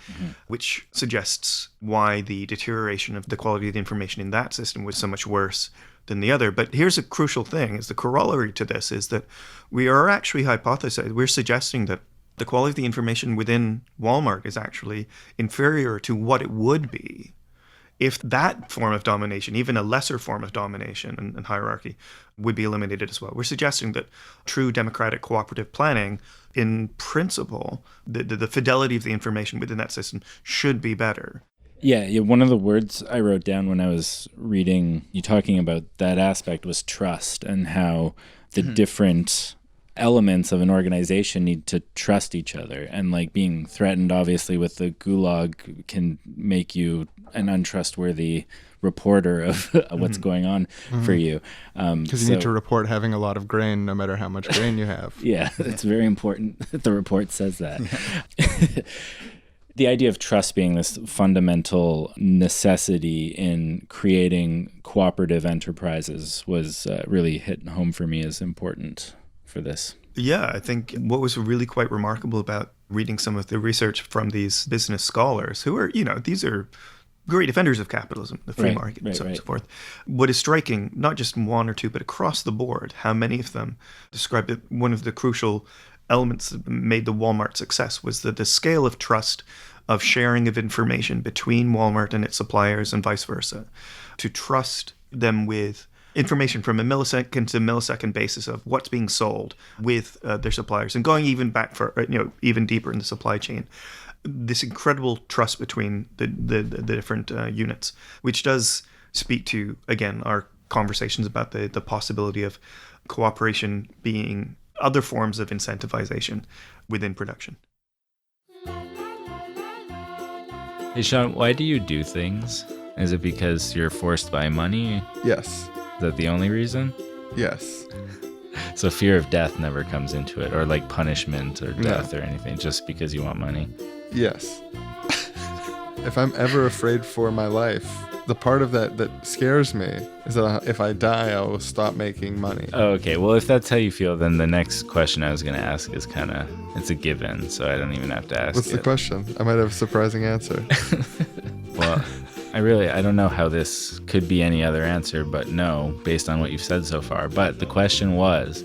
which suggests why the deterioration of the quality of the information in that system was so much worse than the other. But here's a crucial thing, is the corollary to this is that we are actually hypothesizing, we're suggesting that the quality of the information within Walmart is actually inferior to what it would be if that form of domination, even a lesser form of domination and hierarchy, would be eliminated as well. We're suggesting that true democratic cooperative planning, in principle, the fidelity of the information within that system should be better. Yeah, one of the words I wrote down when I was reading you talking about that aspect was trust, and how the different elements of an organization need to trust each other. And like being threatened, obviously, with the gulag can make you an untrustworthy reporter of what's going on for you. Because you need to report having a lot of grain, no matter how much grain you have. Yeah, it's very important that the report says that. The idea of trust being this fundamental necessity in creating cooperative enterprises was really hit home for me as important for this. Yeah, I think what was really quite remarkable about reading some of the research from these business scholars, who are, these are great defenders of capitalism, the free market, and so on and so forth. What is striking, not just one or two, but across the board, how many of them described that one of the crucial elements that made the Walmart success was that the scale of trust, of sharing of information between Walmart and its suppliers and vice versa, to trust them with information from a millisecond to millisecond basis of what's being sold with their suppliers, and going even back for even deeper in the supply chain. This incredible trust between the different units, which does speak to, again, our conversations about the possibility of cooperation being other forms of incentivization within production. Hey, Sean, why do you do things? Is it because you're forced by money? Yes. Is that the only reason? Yes. So fear of death never comes into it, or like punishment or death or anything, just because you want money? Yes. If I'm ever afraid for my life, the part of that scares me is that if I die, I will stop making money. Oh, okay. Well, if that's how you feel, then the next question I was going to ask is it's a given, so I don't even have to ask. What's the question? I might have a surprising answer. Well, I don't know how this could be any other answer, but no, based on what you've said so far. But the question was,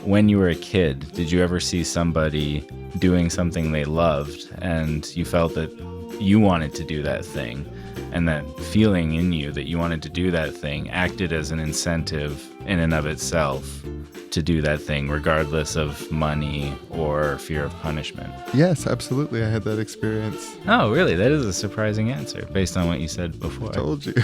when you were a kid, did you ever see somebody doing something they loved and you felt that you wanted to do that thing, and that feeling in you that you wanted to do that thing acted as an incentive in and of itself to do that thing, regardless of money or fear of punishment? Yes, absolutely. I had that experience. Oh, really? That is a surprising answer based on what you said before. I told you.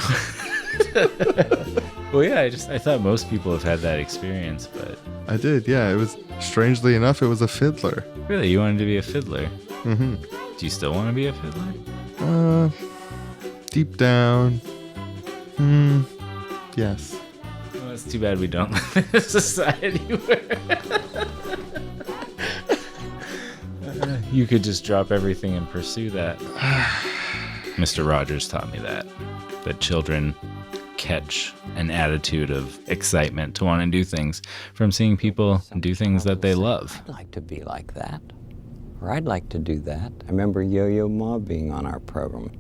Well, yeah, I thought most people have had that experience, but... I did, yeah. It was, strangely enough, it was a fiddler. Really? You wanted to be a fiddler? Mm-hmm. Do you still want to be a fiddler? Deep down, yes. Well, it's too bad we don't live in a society where you could just drop everything and pursue that. Mr. Rogers taught me that children catch an attitude of excitement to want to do things from seeing people do things that they love. I'd like to be like that, or I'd like to do that. I remember Yo-Yo Ma being on our program,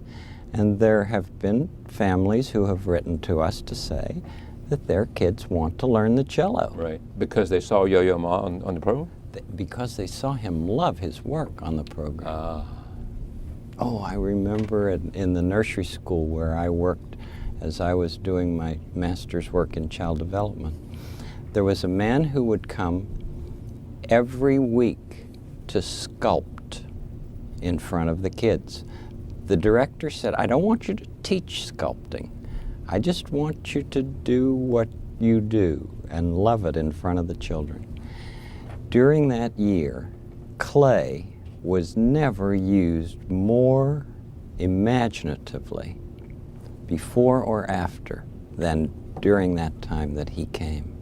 and there have been families who have written to us to say that their kids want to learn the cello. Right, because they saw Yo-Yo Ma on the program? Because they saw him love his work on the program. I remember in the nursery school where I worked as I was doing my master's work in child development. There was a man who would come every week to sculpt in front of the kids. The director said, I don't want you to teach sculpting. I just want you to do what you do and love it in front of the children. During that year, clay was never used more imaginatively before or after than during that time that he came.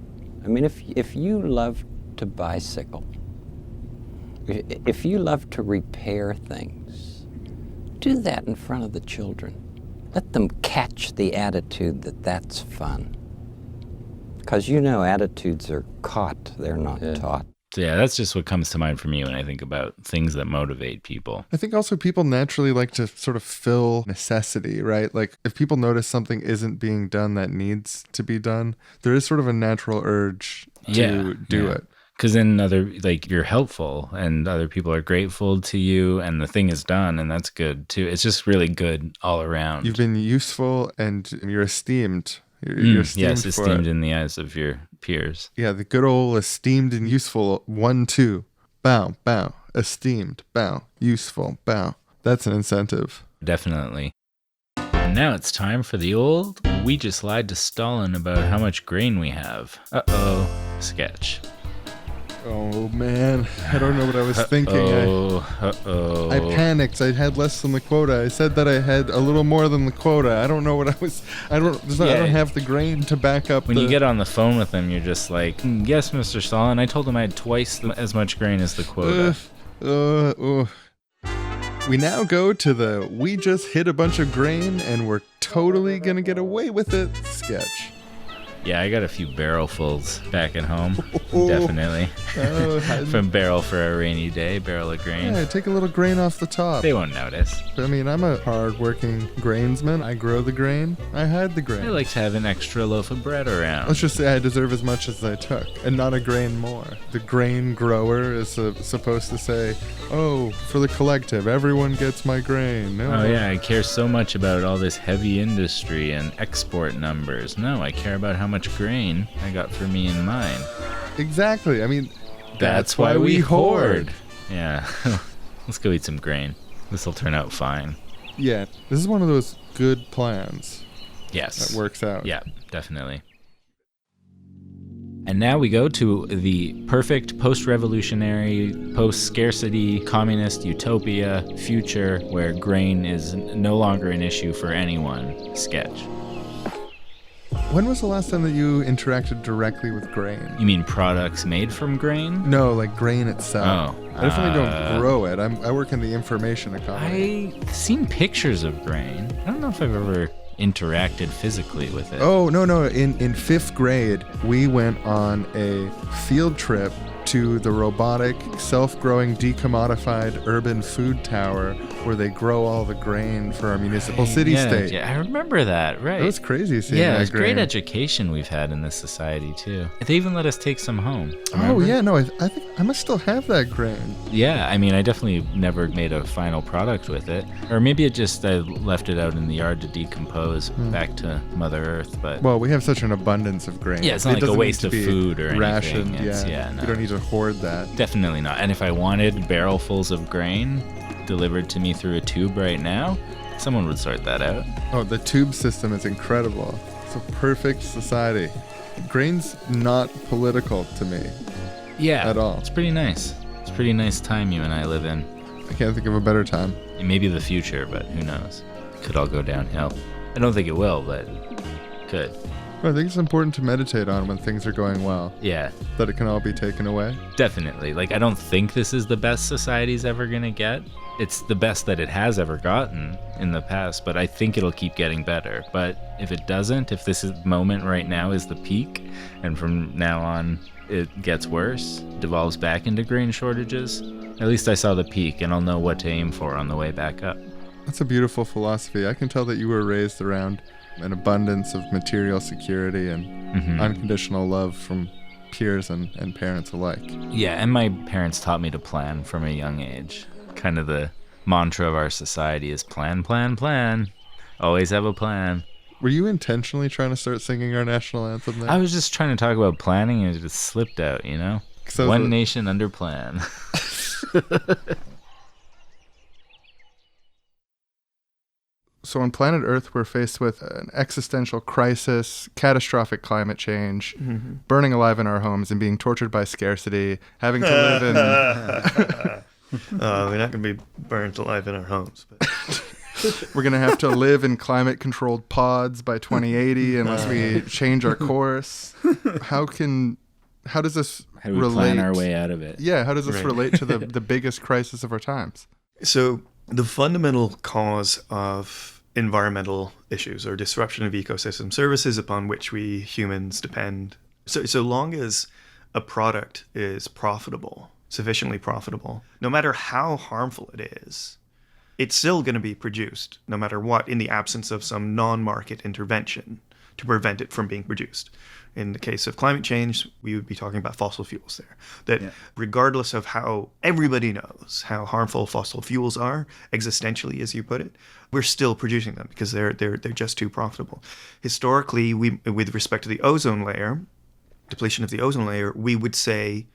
I mean, if you love to bicycle, if you love to repair things, do that in front of the children. Let them catch the attitude that that's fun. Because you know attitudes are caught, they're not taught. So yeah, that's just what comes to mind for me when I think about things that motivate people. I think also people naturally like to sort of fill necessity, right? Like if people notice something isn't being done that needs to be done, there is sort of a natural urge to do it. Because then you're helpful and other people are grateful to you and the thing is done and that's good too. It's just really good all around. You've been useful and you're esteemed. You're esteemed yes, esteemed in the eyes of your peers. Yeah, the good old esteemed and useful 1, 2. Bow, bow. Esteemed, bow. Useful, bow. That's an incentive. Definitely. And now it's time for the old "we just lied to Stalin about how much grain we have. Uh-oh" sketch. Oh, man. I don't know what I was thinking. I panicked. I had less than the quota. I said that I had a little more than the quota. I don't know what I was... I don't have the grain to back up When you get on the phone with them, you're just like, yes, Mr. Stalin, I told him I had twice as much grain as the quota. We now go to the "we just hit a bunch of grain and we're totally gonna get away with it" sketch. Yeah, I got a few barrelfuls back at home, definitely. From barrel for a rainy day, barrel of grain. Yeah, take a little grain off the top. They won't notice. I mean, I'm a hard-working grainsman. I grow the grain. I hide the grain. I like to have an extra loaf of bread around. Let's just say I deserve as much as I took, and not a grain more. The grain grower is supposed to say, "Oh, for the collective, everyone gets my grain." No. Oh yeah, I care so much about all this heavy industry and export numbers. No, I care about how much grain I got for me and mine. Exactly. I mean, that's why we hoard. Yeah. Let's go eat some grain. This will turn out fine. Yeah. This is one of those good plans. Yes. That works out. Yeah, definitely. And now we go to the perfect post-revolutionary, post-scarcity, communist utopia future where grain is no longer an issue for anyone sketch. When was the last time that you interacted directly with grain? You mean products made from grain? No, like grain itself. Oh. I definitely don't grow it. I work in the information economy. I've seen pictures of grain. I don't know if I've ever interacted physically with it. Oh, no. In 5th grade, we went on a field trip to the robotic, self-growing, decommodified urban food tower where they grow all the grain for our municipal city-state. Yeah, I remember that, right. It was crazy seeing that Yeah, it's grain. great education we've had in this society, too. They even let us take some home. Oh, yeah, no, I think I must still have that grain. Yeah, I mean, I definitely never made a final product with it. Or maybe it just, I left it out in the yard to decompose back to Mother Earth, but... Well, we have such an abundance of grain. Yeah, it's not like a waste of food or rationed, anything. No. You don't need to hoard that. Definitely not. And if I wanted barrelfuls of grain delivered to me through a tube right now, someone would sort that out. Oh, the tube system is incredible. It's a perfect society. Grain's not political to me. Yeah. At all. It's pretty nice. It's a pretty nice time you and I live in. I can't think of a better time. It may be the future, but who knows? It could all go downhill. I don't think it will, but it could. Well, I think it's important to meditate on when things are going well. Yeah. That it can all be taken away. Definitely. Like, I don't think this is the best society's ever going to get. It's the best that it has ever gotten in the past, but I think it'll keep getting better. But if it doesn't, if this moment right now is the peak, and from now on it gets worse, devolves back into grain shortages, at least I saw the peak and I'll know what to aim for on the way back up. That's a beautiful philosophy. I can tell that you were raised around an abundance of material security and unconditional love from peers and parents alike. Yeah, and my parents taught me to plan from a young age. Kind of the mantra of our society is plan, plan, plan. Always have a plan. Were you intentionally trying to start singing our national anthem there? I was just trying to talk about planning and it just slipped out, you know? So One nation under plan. So on planet Earth, we're faced with an existential crisis, catastrophic climate change, burning alive in our homes and being tortured by scarcity, having to live in... We're not going to be burned alive in our homes. But... We're going to have to live in climate-controlled pods by 2080 unless we change our course. How does this How do we relate? plan our way out of it? Yeah, how does this relate to the biggest crisis of our times? So the fundamental cause of environmental issues or disruption of ecosystem services upon which we humans depend, so long as a product is profitable, sufficiently profitable, no matter how harmful it is, it's still going to be produced, no matter what, in the absence of some non-market intervention to prevent it from being produced. In the case of climate change, we would be talking about fossil fuels there. That regardless of how everybody knows how harmful fossil fuels are, existentially, as you put it, we're still producing them because they're just too profitable. Historically, with respect to the ozone layer, depletion of the ozone layer, we would say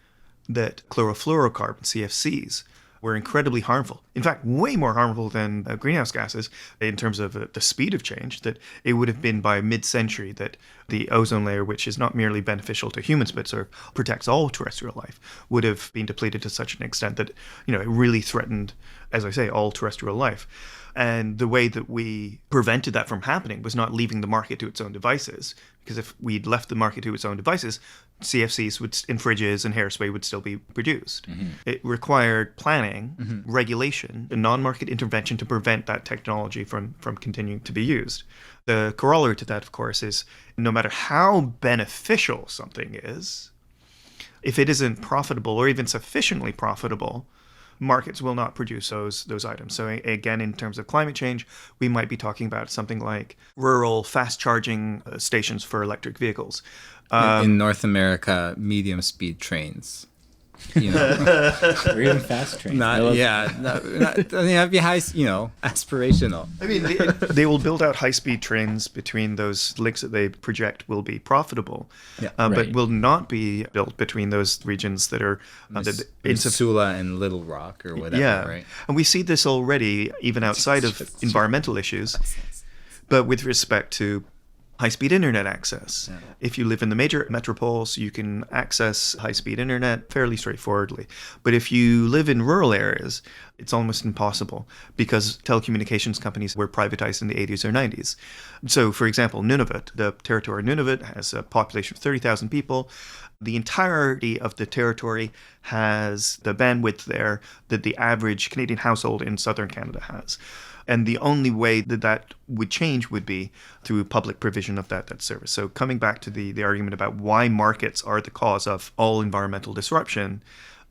that chlorofluorocarbon, CFCs, were incredibly harmful. In fact, way more harmful than greenhouse gases in terms of the speed of change, that it would have been by mid-century that the ozone layer, which is not merely beneficial to humans, but sort of protects all terrestrial life, would have been depleted to such an extent that, it really threatened, as I say, all terrestrial life. And the way that we prevented that from happening was not leaving the market to its own devices, because if we'd left the market to its own devices, CFCs in fridges and hairspray would still be produced. It required planning, regulation, and non-market intervention to prevent that technology from continuing to be used. The corollary to that, of course, is no matter how beneficial something is, if it isn't profitable or even sufficiently profitable, markets will not produce those items. So again, in terms of climate change, we might be talking about something like rural fast charging stations for electric vehicles. In North America, medium speed trains. Or even fast trains. That'd be high, aspirational. I mean, they will build out high-speed trains between those links that they project will be profitable, but will not be built between those regions that are Missoula and Little Rock or whatever, right? And we see this already, even outside of environmental issues, but with respect to high-speed internet access. If you live in the major metropoles, you can access high-speed internet fairly straightforwardly. But if you live in rural areas, it's almost impossible because telecommunications companies were privatized in the 80s or 90s. So, for example, Nunavut, the territory of Nunavut has a population of 30,000 people. The entirety of the territory has the bandwidth there that the average Canadian household in southern Canada has. And the only way that would change would be through public provision of that service. So coming back to the argument about why markets are the cause of all environmental disruption,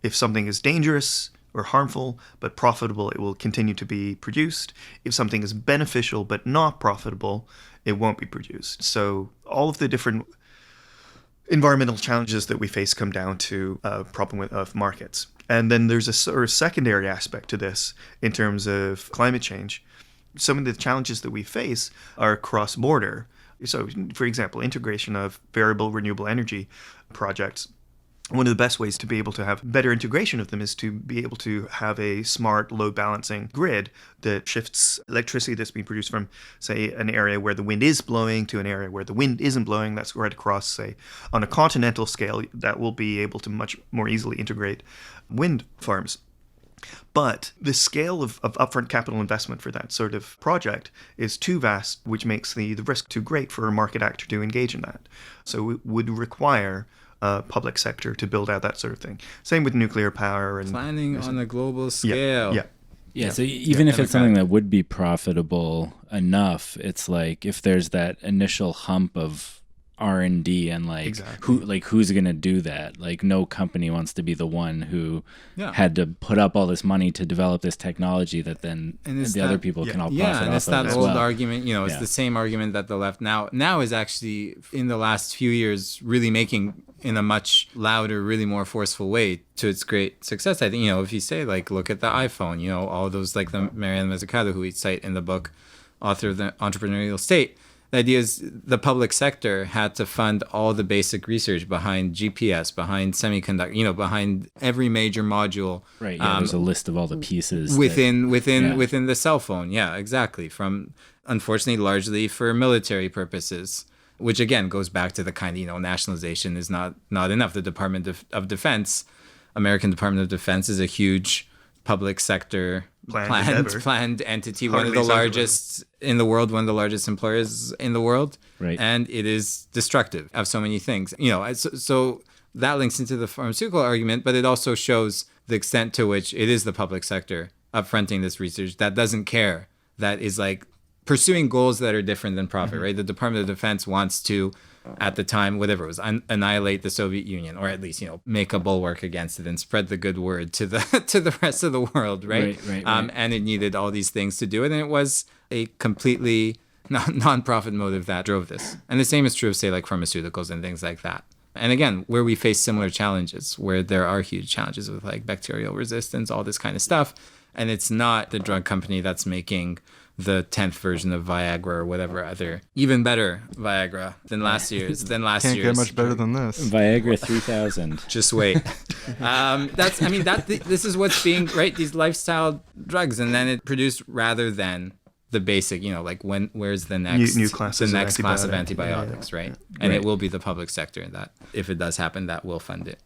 if something is dangerous or harmful but profitable, it will continue to be produced. If something is beneficial but not profitable, it won't be produced. So all of the different environmental challenges that we face come down to a problem of markets. And then there's a sort of secondary aspect to this in terms of climate change. Some of the challenges that we face are cross-border. So, for example, integration of variable renewable energy projects. One of the best ways to be able to have better integration of them is to be able to have a smart load balancing grid that shifts electricity that's being produced from, say, an area where the wind is blowing to an area where the wind isn't blowing. That's right across, say, on a continental scale, that will be able to much more easily integrate wind farms. But the scale of upfront capital investment for that sort of project is too vast, which makes the risk too great for a market actor to engage in that. So it would require public sector to build out that sort of thing. Same with nuclear power and planning on a global scale. Yeah, so even if it's something that would be profitable enough, it's like if there's that initial hump of R&D and who's going to do that? Like no company wants to be the one who had to put up all this money to develop this technology that then other people can all profit off of. And it's that old argument, it's the same argument that the left now is actually in the last few years really making in a much louder, really more forceful way to its great success. I think, if you say look at the iPhone, all those like the Marianne Mazzucato who we cite in the book, author of The Entrepreneurial State. The idea is the public sector had to fund all the basic research behind GPS, behind semiconductor, behind every major module. Right. Yeah, there's a list of all the pieces within the cell phone. Yeah, exactly. unfortunately, largely for military purposes, which again goes back to the kind of, nationalization is not enough. The Department of Defense, American Department of Defense, is a huge public sector planned entity, one of the largest in the world, one of the largest employers in the world. Right. And it is destructive of so many things. So that links into the pharmaceutical argument, but it also shows the extent to which it is the public sector upfronting this research that doesn't care, that is like pursuing goals that are different than profit, right? The Department of Defense wants to, at the time, whatever it was, annihilate the Soviet Union, or at least, make a bulwark against it and spread the good word to the rest of the world, right? Right. And it needed all these things to do it. And it was a completely non-profit motive that drove this. And the same is true of, say, like pharmaceuticals and things like that. And again, where we face similar challenges, where there are huge challenges with like bacterial resistance, all this kind of stuff. And it's not the drug company that's making the 10th version of Viagra or whatever other, even better Viagra than last year's. Can't get much better than this. Viagra 3000. Just wait. This is what's being, right? These lifestyle drugs, and then it produced rather than the basic, like where's the next new classes the next class of antibiotic. antibiotics, right? And it will be the public sector that, if it does happen, that will fund it.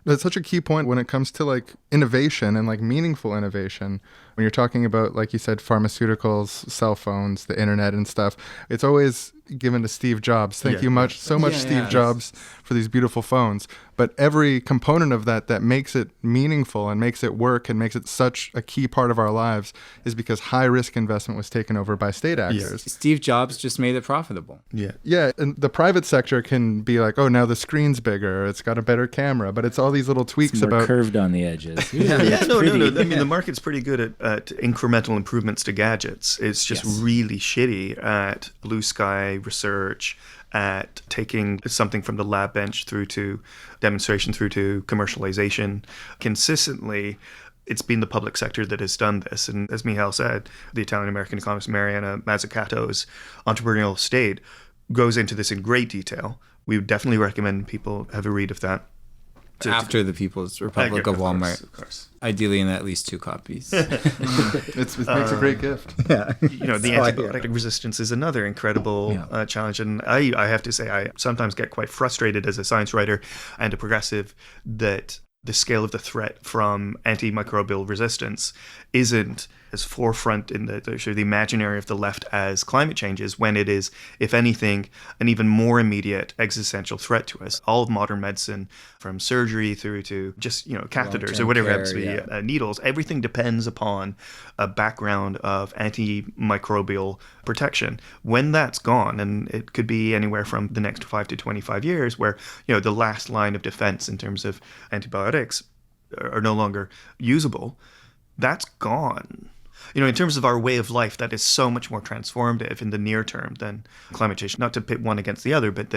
That's such a key point when it comes to like innovation and like meaningful innovation. When you're talking about, like you said, pharmaceuticals, cell phones, the internet and stuff, it's always given to Steve Jobs. Thank you so much, Steve Jobs, for these beautiful phones. But every component of that makes it meaningful and makes it work and makes it such a key part of our lives is because high risk investment was taken over by state actors. Steve Jobs just made it profitable. Yeah, and the private sector can be like, oh, now the screen's bigger, it's got a better camera, but it's all these little tweaks it's more about curved on the edges. No. I mean, the market's pretty good at incremental improvements to gadgets. It's just really shitty at blue sky research, at taking something from the lab bench through to demonstration, through to commercialization. Consistently, it's been the public sector that has done this. And as Michal said, the Italian-American economist Mariana Mazzucato's Entrepreneurial State goes into this in great detail. We would definitely recommend people have a read of that. After the People's Republic of Walmart. Of course. Ideally in at least 2 copies. it makes a great gift. The antibiotic resistance is another incredible challenge. And I have to say, I sometimes get quite frustrated as a science writer and a progressive that the scale of the threat from antimicrobial resistance isn't as forefront in the imaginary of the left as climate change is, when it is, if anything, an even more immediate existential threat to us. All of modern medicine, from surgery through to just catheters or whatever happens to be, needles, everything depends upon a background of antimicrobial protection. When that's gone, and it could be anywhere from the next 5 to 25 years, where the last line of defense in terms of antibiotics are no longer usable, that's gone. In terms of our way of life, that is so much more transformative in the near term than climate change. Not to pit one against the other, but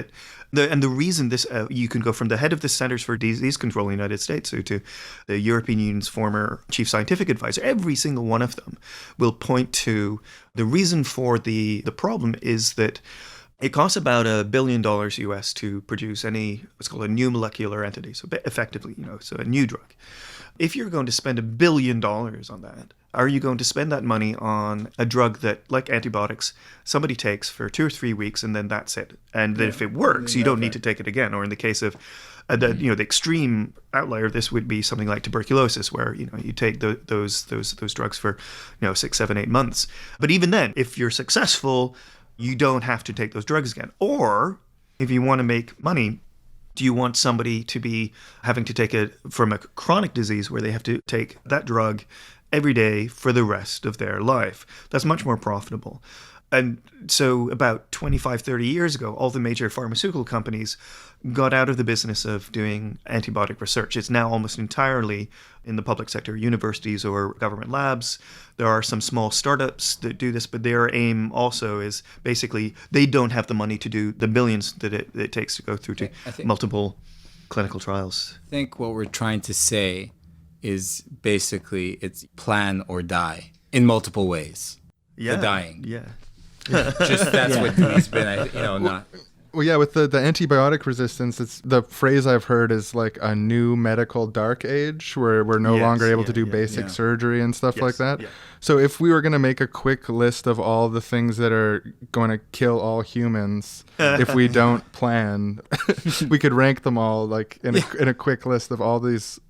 the reason this you can go from the head of the Centers for Disease Control in the United States to the European Union's former chief scientific advisor, every single one of them will point to the reason for the problem is that it costs about $1 billion US to produce what's called a new molecular entity, so effectively, so a new drug. If you're going to spend $1 billion on that, are you going to spend that money on a drug that, like antibiotics, somebody takes for 2 or 3 weeks and then that's it? And then if it works, you don't need to take it again. Or in the case of the extreme outlier of this would be something like tuberculosis, where you take those drugs for 6, 7, 8 months. But even then, if you're successful, you don't have to take those drugs again. Or if you want to make money, do you want somebody to be having to take it from a chronic disease where they have to take that drug every day for the rest of their life? That's much more profitable. And so about 25, 30 years ago, all the major pharmaceutical companies got out of the business of doing antibiotic research. It's now almost entirely in the public sector, universities or government labs. There are some small startups that do this, but their aim also is basically they don't have the money to do the billions that it takes to go through to multiple clinical trials. I think what we're trying to say is basically it's plan or die in multiple ways. The dying. Yeah. Just that's what he's been, not. Well, yeah, with the antibiotic resistance, it's the phrase I've heard is like a new medical dark age where we're no longer able to do basic surgery and stuff like that. Yeah. So if we were going to make a quick list of all the things that are going to kill all humans, if we don't plan, we could rank them all like in a quick list of all these.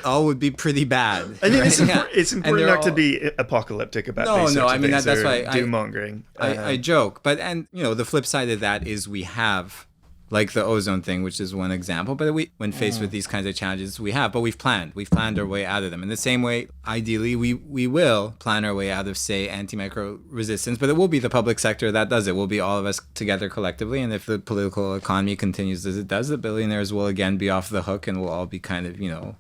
all would be pretty bad. I think it's important not to be apocalyptic about these sorts of things. That's why doom-mongering. I joke. But, the flip side of that is we have, like the ozone thing, which is one example, but when faced with these kinds of challenges, we've planned our way out of them. In the same way, ideally, we will plan our way out of, say, antimicro resistance, but it will be the public sector that does it. We'll be all of us together collectively, and if the political economy continues as it does, the billionaires will again be off the hook, and we'll all be kind of,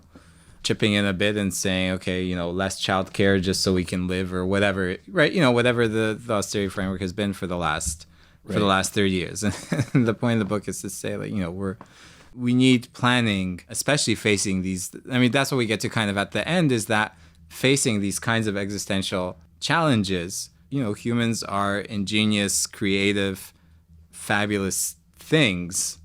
chipping in a bit and saying, okay, less childcare just so we can live or whatever, right? Whatever the austerity framework has been for the last 30 years. And the point of the book is to say, like, we need planning, especially facing these. I mean, that's what we get to kind of at the end, is that facing these kinds of existential challenges, humans are ingenious, creative, fabulous things,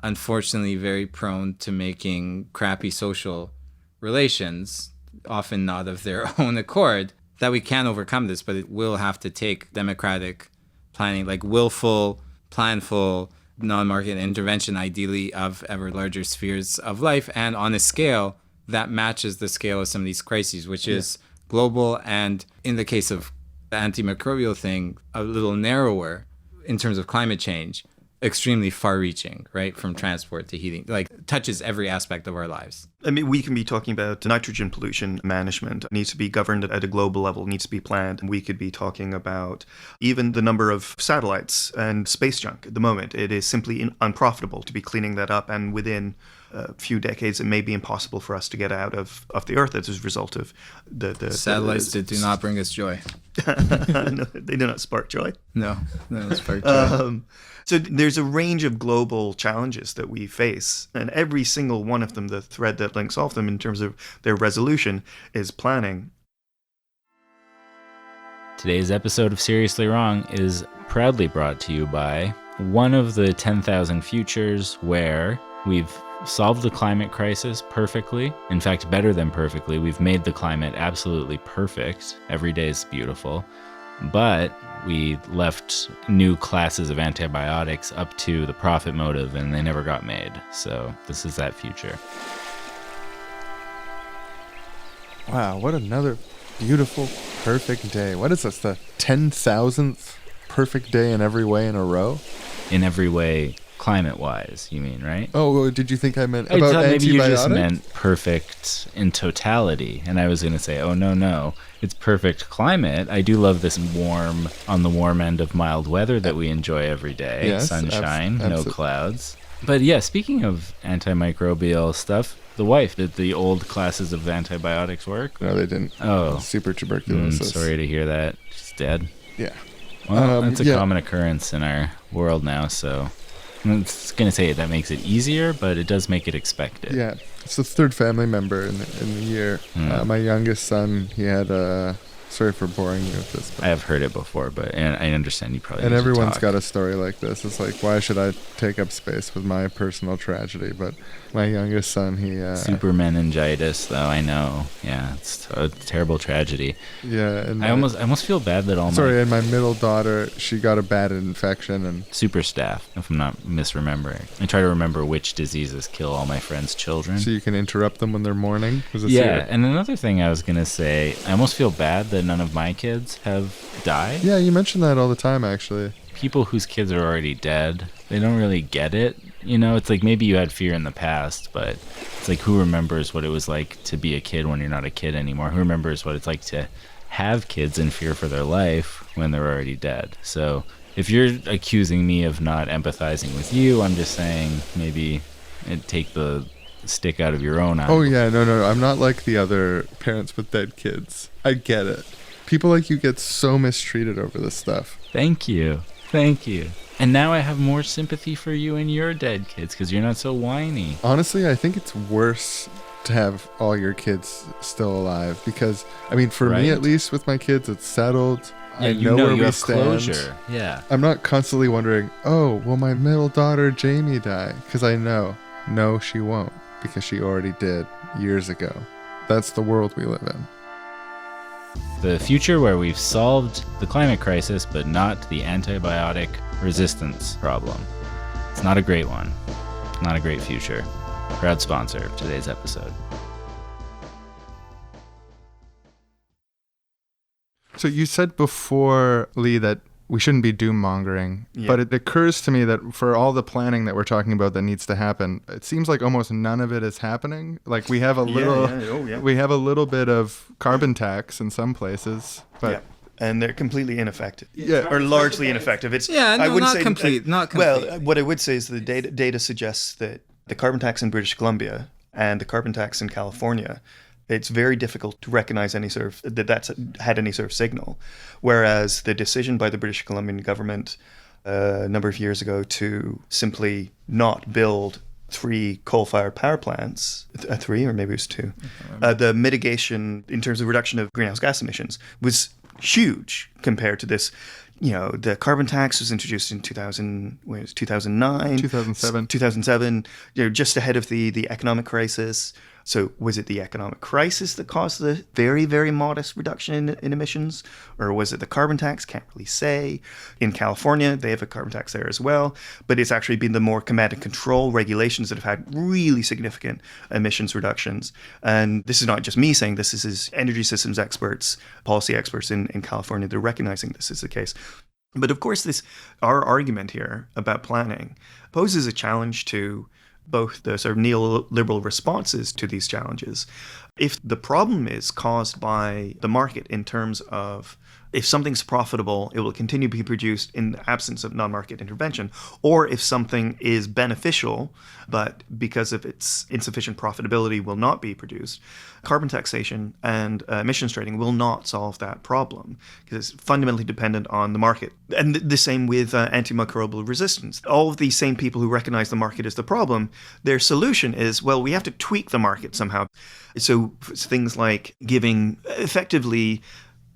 unfortunately very prone to making crappy social relations, often not of their own accord, that we can overcome this, but it will have to take democratic planning, like willful, planful, non-market intervention, ideally of ever larger spheres of life, and on a scale that matches the scale of some of these crises, which is global, and in the case of the antimicrobial thing, a little narrower in terms of climate change, extremely far-reaching, right? From transport to heating, like touches every aspect of our lives. I mean, we can be talking about nitrogen pollution management. It needs to be governed at a global level, needs to be planned. We could be talking about even the number of satellites and space junk at the moment. It is simply unprofitable to be cleaning that up, and within a few decades, it may be impossible for us to get out of the Earth as a result of the satellites that do not bring us joy. No, they do not spark joy. No, they don't spark joy. So there's a range of global challenges that we face, and every single one of them, the thread that links all of them in terms of their resolution, is planning. Today's episode of Seriously Wrong is proudly brought to you by one of the 10,000 futures where we've solved the climate crisis perfectly. In fact, better than perfectly. We've made the climate absolutely perfect. Every day is beautiful. But we left new classes of antibiotics up to the profit motive, and they never got made. So this is that future. Wow, what another beautiful, perfect day. What is this, the 10,000th perfect day in every way in a row? In every way, climate-wise, you mean, right? Oh, did you think I meant about antibiotics? Maybe you just meant perfect in totality, and I was going to say, oh, no, it's perfect climate. I do love this on the warm end of mild weather that we enjoy every day. Yes, sunshine, no clouds. But yeah, speaking of antimicrobial stuff, the wife, did the old classes of antibiotics work? No, they didn't. Oh. Super tuberculosis. Sorry to hear that. She's dead. Yeah. Well, that's a common occurrence in our world now, so I was going to say that makes it easier, but it does make it expected. Yeah. It's the third family member in the year. My youngest son, he had sorry for boring you with this. I have heard it before, and I understand you probably. And everyone's got a story like this. It's like, why should I take up space with my personal tragedy? But my youngest son, he super meningitis, though. I know. Yeah, it's a terrible tragedy. Yeah, and I almost feel bad that and my middle daughter, she got a bad infection and super staph, if I'm not misremembering. I try to remember which diseases kill all my friends' children, so you can interrupt them when they're mourning. And another thing I was gonna say, I almost feel bad that none of my kids have died. Yeah, you mention that all the time, actually. People whose kids are already dead, they don't really get it. It's like maybe you had fear in the past, but it's like, who remembers what it was like to be a kid when you're not a kid anymore? Who remembers what it's like to have kids in fear for their life when they're already dead? So if you're accusing me of not empathizing with you, I'm just saying maybe take the stick out of your own eye. Oh, yeah, no. I'm not like the other parents with dead kids. I get it. People like you get so mistreated over this stuff. Thank you. And now I have more sympathy for you and your dead kids because you're not so whiny. Honestly, I think it's worse to have all your kids still alive because, I mean, for me at least with my kids, it's settled. I know where you we have stand. closure. Yeah. I'm not constantly wondering, oh, will my middle daughter Jamie die? Because I know. No, she won't. Because she already did years ago. That's the world we live in. The future where we've solved the climate crisis, but not the antibiotic resistance problem. It's not a great one. Not a great future. Proud sponsor of today's episode. So you said before, Leigh, that we shouldn't be doom mongering, but it occurs to me that for all the planning that we're talking about that needs to happen, it seems like almost none of it is happening. Like we have a little, we have a little bit of carbon tax in some places, but and they're completely ineffective. Or largely ineffective. It's not complete. Well, what I would say is the data suggests that the carbon tax in British Columbia and the carbon tax in California, it's very difficult to recognize any sort of that's had any sort of signal, whereas the decision by the British Columbian government a number of years ago to simply not build 3 coal-fired power plants, 3 or maybe it was 2, the mitigation in terms of reduction of greenhouse gas emissions was huge compared to this. You know, the carbon tax was introduced in 2009, 2007. You know, just ahead of the economic crisis. So was it the economic crisis that caused the very, very modest reduction in emissions? Or was it the carbon tax? Can't really say. In California, they have a carbon tax there as well. But it's actually been the more command and control regulations that have had really significant emissions reductions. And this is not just me saying this. This is energy systems experts, policy experts in California. They're recognizing this is the case. But of course, our argument here about planning poses a challenge to both the sort of neoliberal responses to these challenges. If the problem is caused by the market in terms of if something's profitable, it will continue to be produced in the absence of non-market intervention, or if something is beneficial, but because of its insufficient profitability will not be produced, carbon taxation and emissions trading will not solve that problem because it's fundamentally dependent on the market. And the same with antimicrobial resistance. All of these same people who recognize the market as the problem, their solution is, well, we have to tweak the market somehow. So things like giving effectively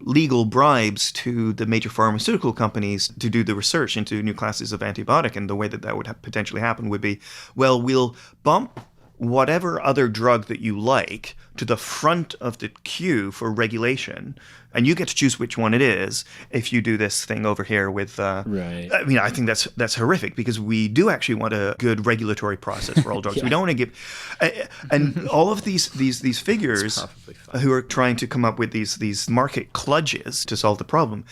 legal bribes to the major pharmaceutical companies to do the research into new classes of antibiotic. And the way that would potentially happen would be, well, we'll bump whatever other drug that you like to the front of the queue for regulation, and you get to choose which one it is if you do this thing over here with right. I mean, I think that's horrific because we do actually want a good regulatory process for all drugs. We don't want to give and all of these figures who are trying to come up with these market kludges to solve the problem.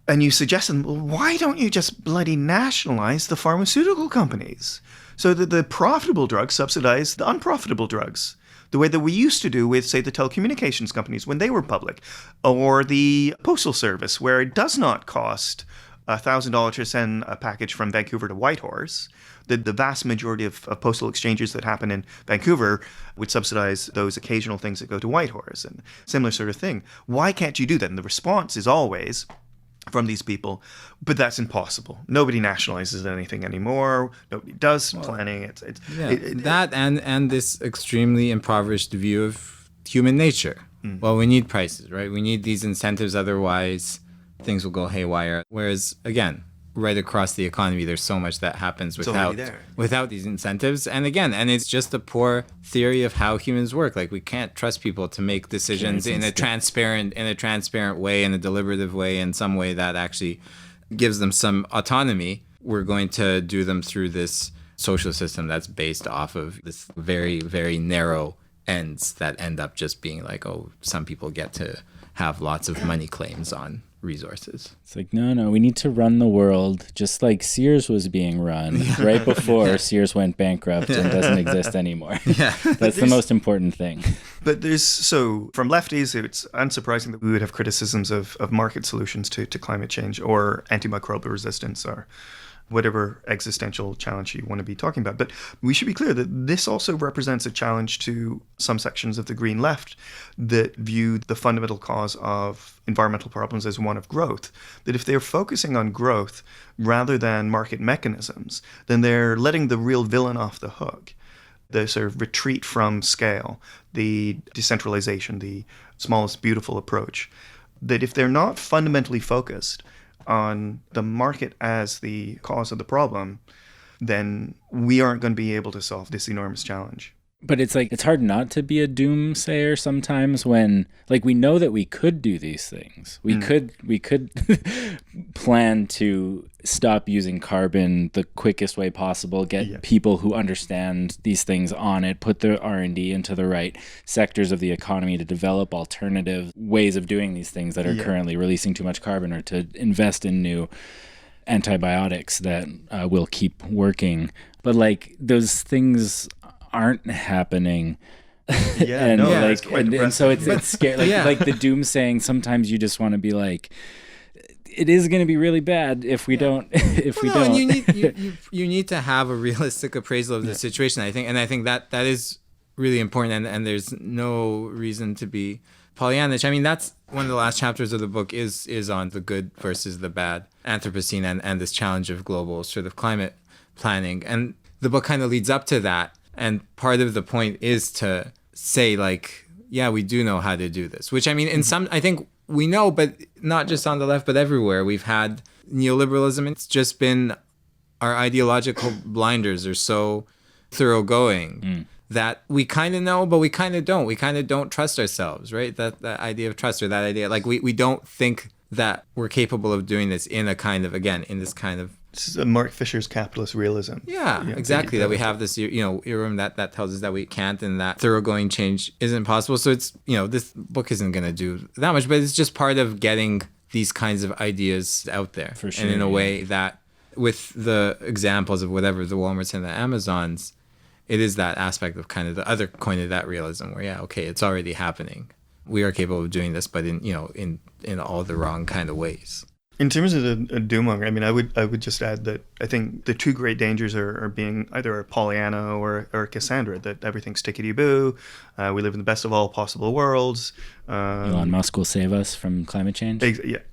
And you suggest them, well, why don't you just bloody nationalize the pharmaceutical companies so that the profitable drugs subsidize the unprofitable drugs? The way that we used to do with, say, the telecommunications companies when they were public, or the postal service, where it does not cost $1,000 to send a package from Vancouver to Whitehorse. The vast majority of postal exchanges that happen in Vancouver would subsidize those occasional things that go to Whitehorse, and similar sort of thing. Why can't you do that? And the response is always from these people, but that's impossible. Nobody nationalizes anything anymore. Nobody does planning. That and this extremely impoverished view of human nature. Well, we need prices, right? We need these incentives, otherwise things will go haywire. Whereas, again, right across the economy, there's so much that happens without these incentives. And again, it's just a poor theory of how humans work. Like, we can't trust people to make decisions in a transparent way, in a deliberative way, in some way that actually gives them some autonomy. We're going to do them through this social system that's based off of this very, very narrow ends that end up just being like, oh, some people get to have lots of money claims on resources. It's like, no, we need to run the world just like Sears was being run right before Sears went bankrupt and doesn't exist anymore. That's the most important thing. But from lefties, it's unsurprising that we would have criticisms of market solutions to climate change or antimicrobial resistance or whatever existential challenge you want to be talking about. But we should be clear that this also represents a challenge to some sections of the Green left that view the fundamental cause of environmental problems as one of growth. That if they're focusing on growth rather than market mechanisms, then they're letting the real villain off the hook. The sort of retreat from scale, the decentralization, the smallest beautiful approach. that if they're not fundamentally focused on the market as the cause of the problem, then we aren't going to be able to solve this enormous challenge. But it's like, it's hard not to be a doomsayer sometimes when, like, we know that we could do these things. We could plan to stop using carbon the quickest way possible, get people who understand these things on it, put their R&D into the right sectors of the economy to develop alternative ways of doing these things that are currently releasing too much carbon, or to invest in new antibiotics that will keep working. But like, those things aren't happening. And so it's scary. Like the doom saying, sometimes you just want to be like, it is going to be really bad if we don't. And you need to have a realistic appraisal of the situation, I think, and I think that is really important. And there's no reason to be Pollyannish. I mean, that's one of the last chapters of the book is on the good versus the bad Anthropocene and this challenge of global sort of climate planning. And the book kind of leads up to that. And part of the point is to say, like, yeah, we do know how to do this, which, I mean, in some, I think we know, but not just on the left, but everywhere. We've had neoliberalism. It's just been our ideological blinders are so thoroughgoing that we kind of know, but we kind of don't. We kind of don't trust ourselves, right? That idea of trust, or that idea, like we don't think that we're capable of doing this in a kind of, again, in this kind of, this is Mark Fisher's capitalist realism. Yeah, exactly. That we have this, earworm that tells us that we can't, and that thoroughgoing change isn't possible. So it's, this book isn't going to do that much, but it's just part of getting these kinds of ideas out there. For sure. And in a way that, with the examples of whatever, the Walmarts and the Amazons, it is that aspect of kind of the other coin of that realism where, it's already happening. We are capable of doing this, but in all the wrong kind of ways. In terms of the doommonger, I mean, I would just add that I think the two great dangers are being either a Pollyanna or a Cassandra, that everything's tickety-boo, we live in the best of all possible worlds. Elon Musk will save us from climate change.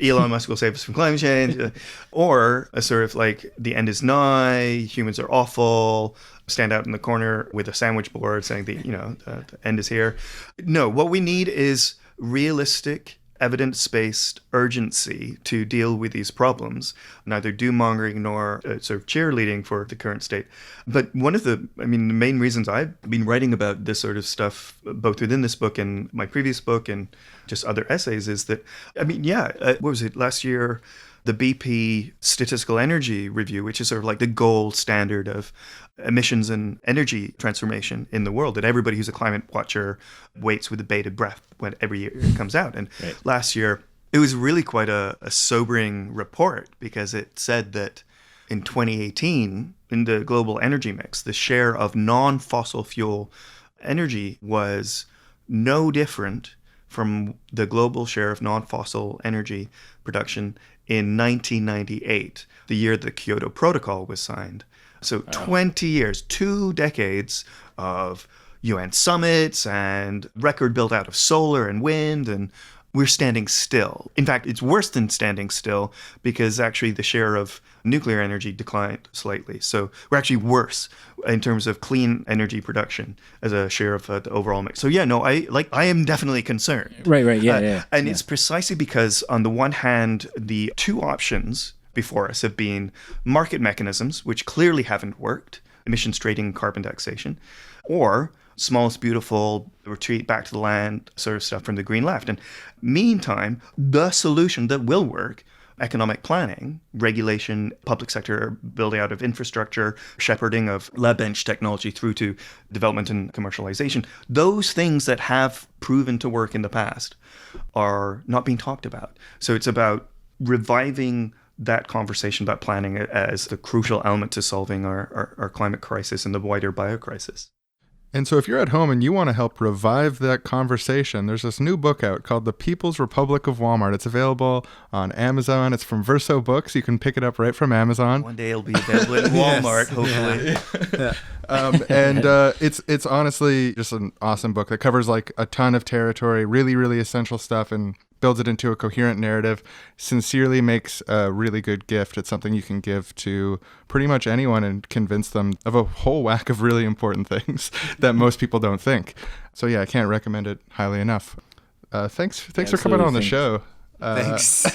Elon Musk will save us from climate change. Or a sort of like, the end is nigh, humans are awful, stand out in the corner with a sandwich board saying the end is here. No, what we need is realistic, evidence-based urgency to deal with these problems, neither doom-mongering nor sort of cheerleading for the current state. But one of the main reasons I've been writing about this sort of stuff, both within this book and my previous book and just other essays, is that, what was it, last year, the BP Statistical Energy Review, which is sort of like the gold standard of emissions and energy transformation in the world, that everybody who's a climate watcher waits with bated breath when every year it comes out. And last year, it was really quite a sobering report, because it said that in 2018, in the global energy mix, the share of non-fossil fuel energy was no different from the global share of non-fossil energy production in 1998, the year the Kyoto Protocol was signed. So 20 years, 2 decades of UN summits and record built out of solar and wind, and we're standing still. In fact, it's worse than standing still, because actually the share of nuclear energy declined slightly. So we're actually worse in terms of clean energy production as a share of the overall mix. So I am definitely concerned. Right. And it's precisely because, on the one hand, the two options before us have been market mechanisms, which clearly haven't worked, emissions trading, carbon taxation, or smallest beautiful, retreat back to the land sort of stuff from the green left. And meantime, the solution that will work, economic planning, regulation, public sector building out of infrastructure, shepherding of lab bench technology through to development and commercialization, those things that have proven to work in the past are not being talked about. So it's about reviving that conversation about planning as the crucial element to solving our climate crisis and the wider biocrisis. And so if you're at home and you want to help revive that conversation, there's this new book out called The People's Republic of Walmart. It's available on Amazon. It's from Verso Books. You can pick it up right from Amazon. One day it'll be available at Walmart, hopefully. It's honestly just an awesome book that covers like a ton of territory, really, really essential stuff, and builds it into a coherent narrative, sincerely makes a really good gift. It's something you can give to pretty much anyone and convince them of a whole whack of really important things that most people don't think. So I can't recommend it highly enough. Thanks for coming on the show. Thanks.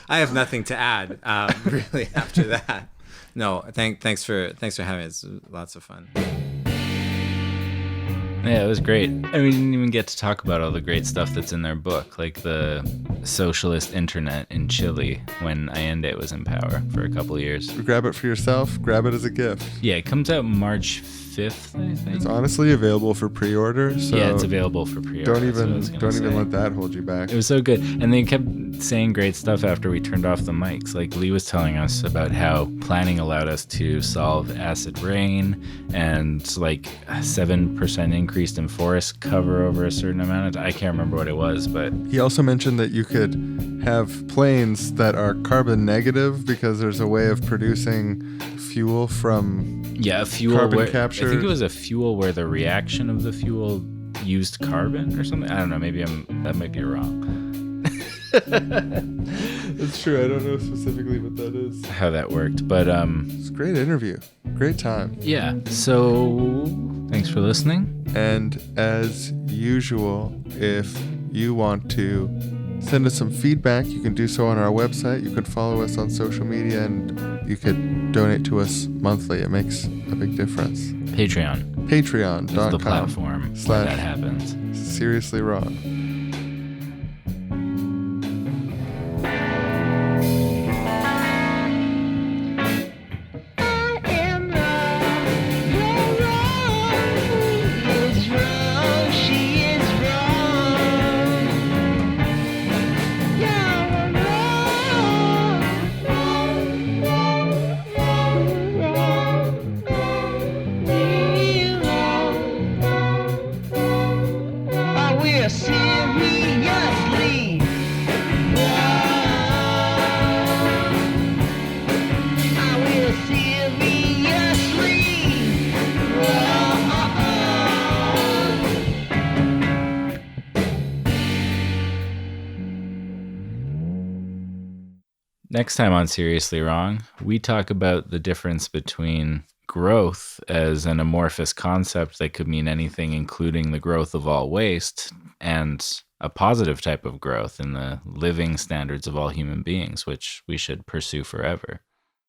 I have nothing to add, really, after that. No, thanks for having me. It's lots of fun. Yeah, it was great. And we didn't even get to talk about all the great stuff that's in their book, like the socialist internet in Chile when Allende was in power for a couple of years. Grab it for yourself. Grab it as a gift. Yeah, it comes out March 5th, I think. It's honestly available for pre-order. So yeah, it's available for pre-order. Don't even let that hold you back. It was so good. And they kept saying great stuff after we turned off the mics. Like Leigh was telling us about how planning allowed us to solve acid rain and like 7% increased in forest cover over a certain amount of I can't remember what it was, but he also mentioned that you could have planes that are carbon negative because there's a way of producing fuel from a fuel carbon capture. I think it was a fuel where the reaction of the fuel used carbon or something. I don't know. Maybe that might be wrong. That's true. I don't know specifically what that is. How that worked, but it's a great interview. Great time. Yeah. So thanks for listening. And as usual, if you want to send us some feedback, you can do so on our website. You can follow us on social media, and you could donate to us monthly. It makes a big difference. Patreon.com is the platform where that happens. Seriously Wrong. Next time on Seriously Wrong, we talk about the difference between growth as an amorphous concept that could mean anything, including the growth of all waste, and a positive type of growth in the living standards of all human beings, which we should pursue forever.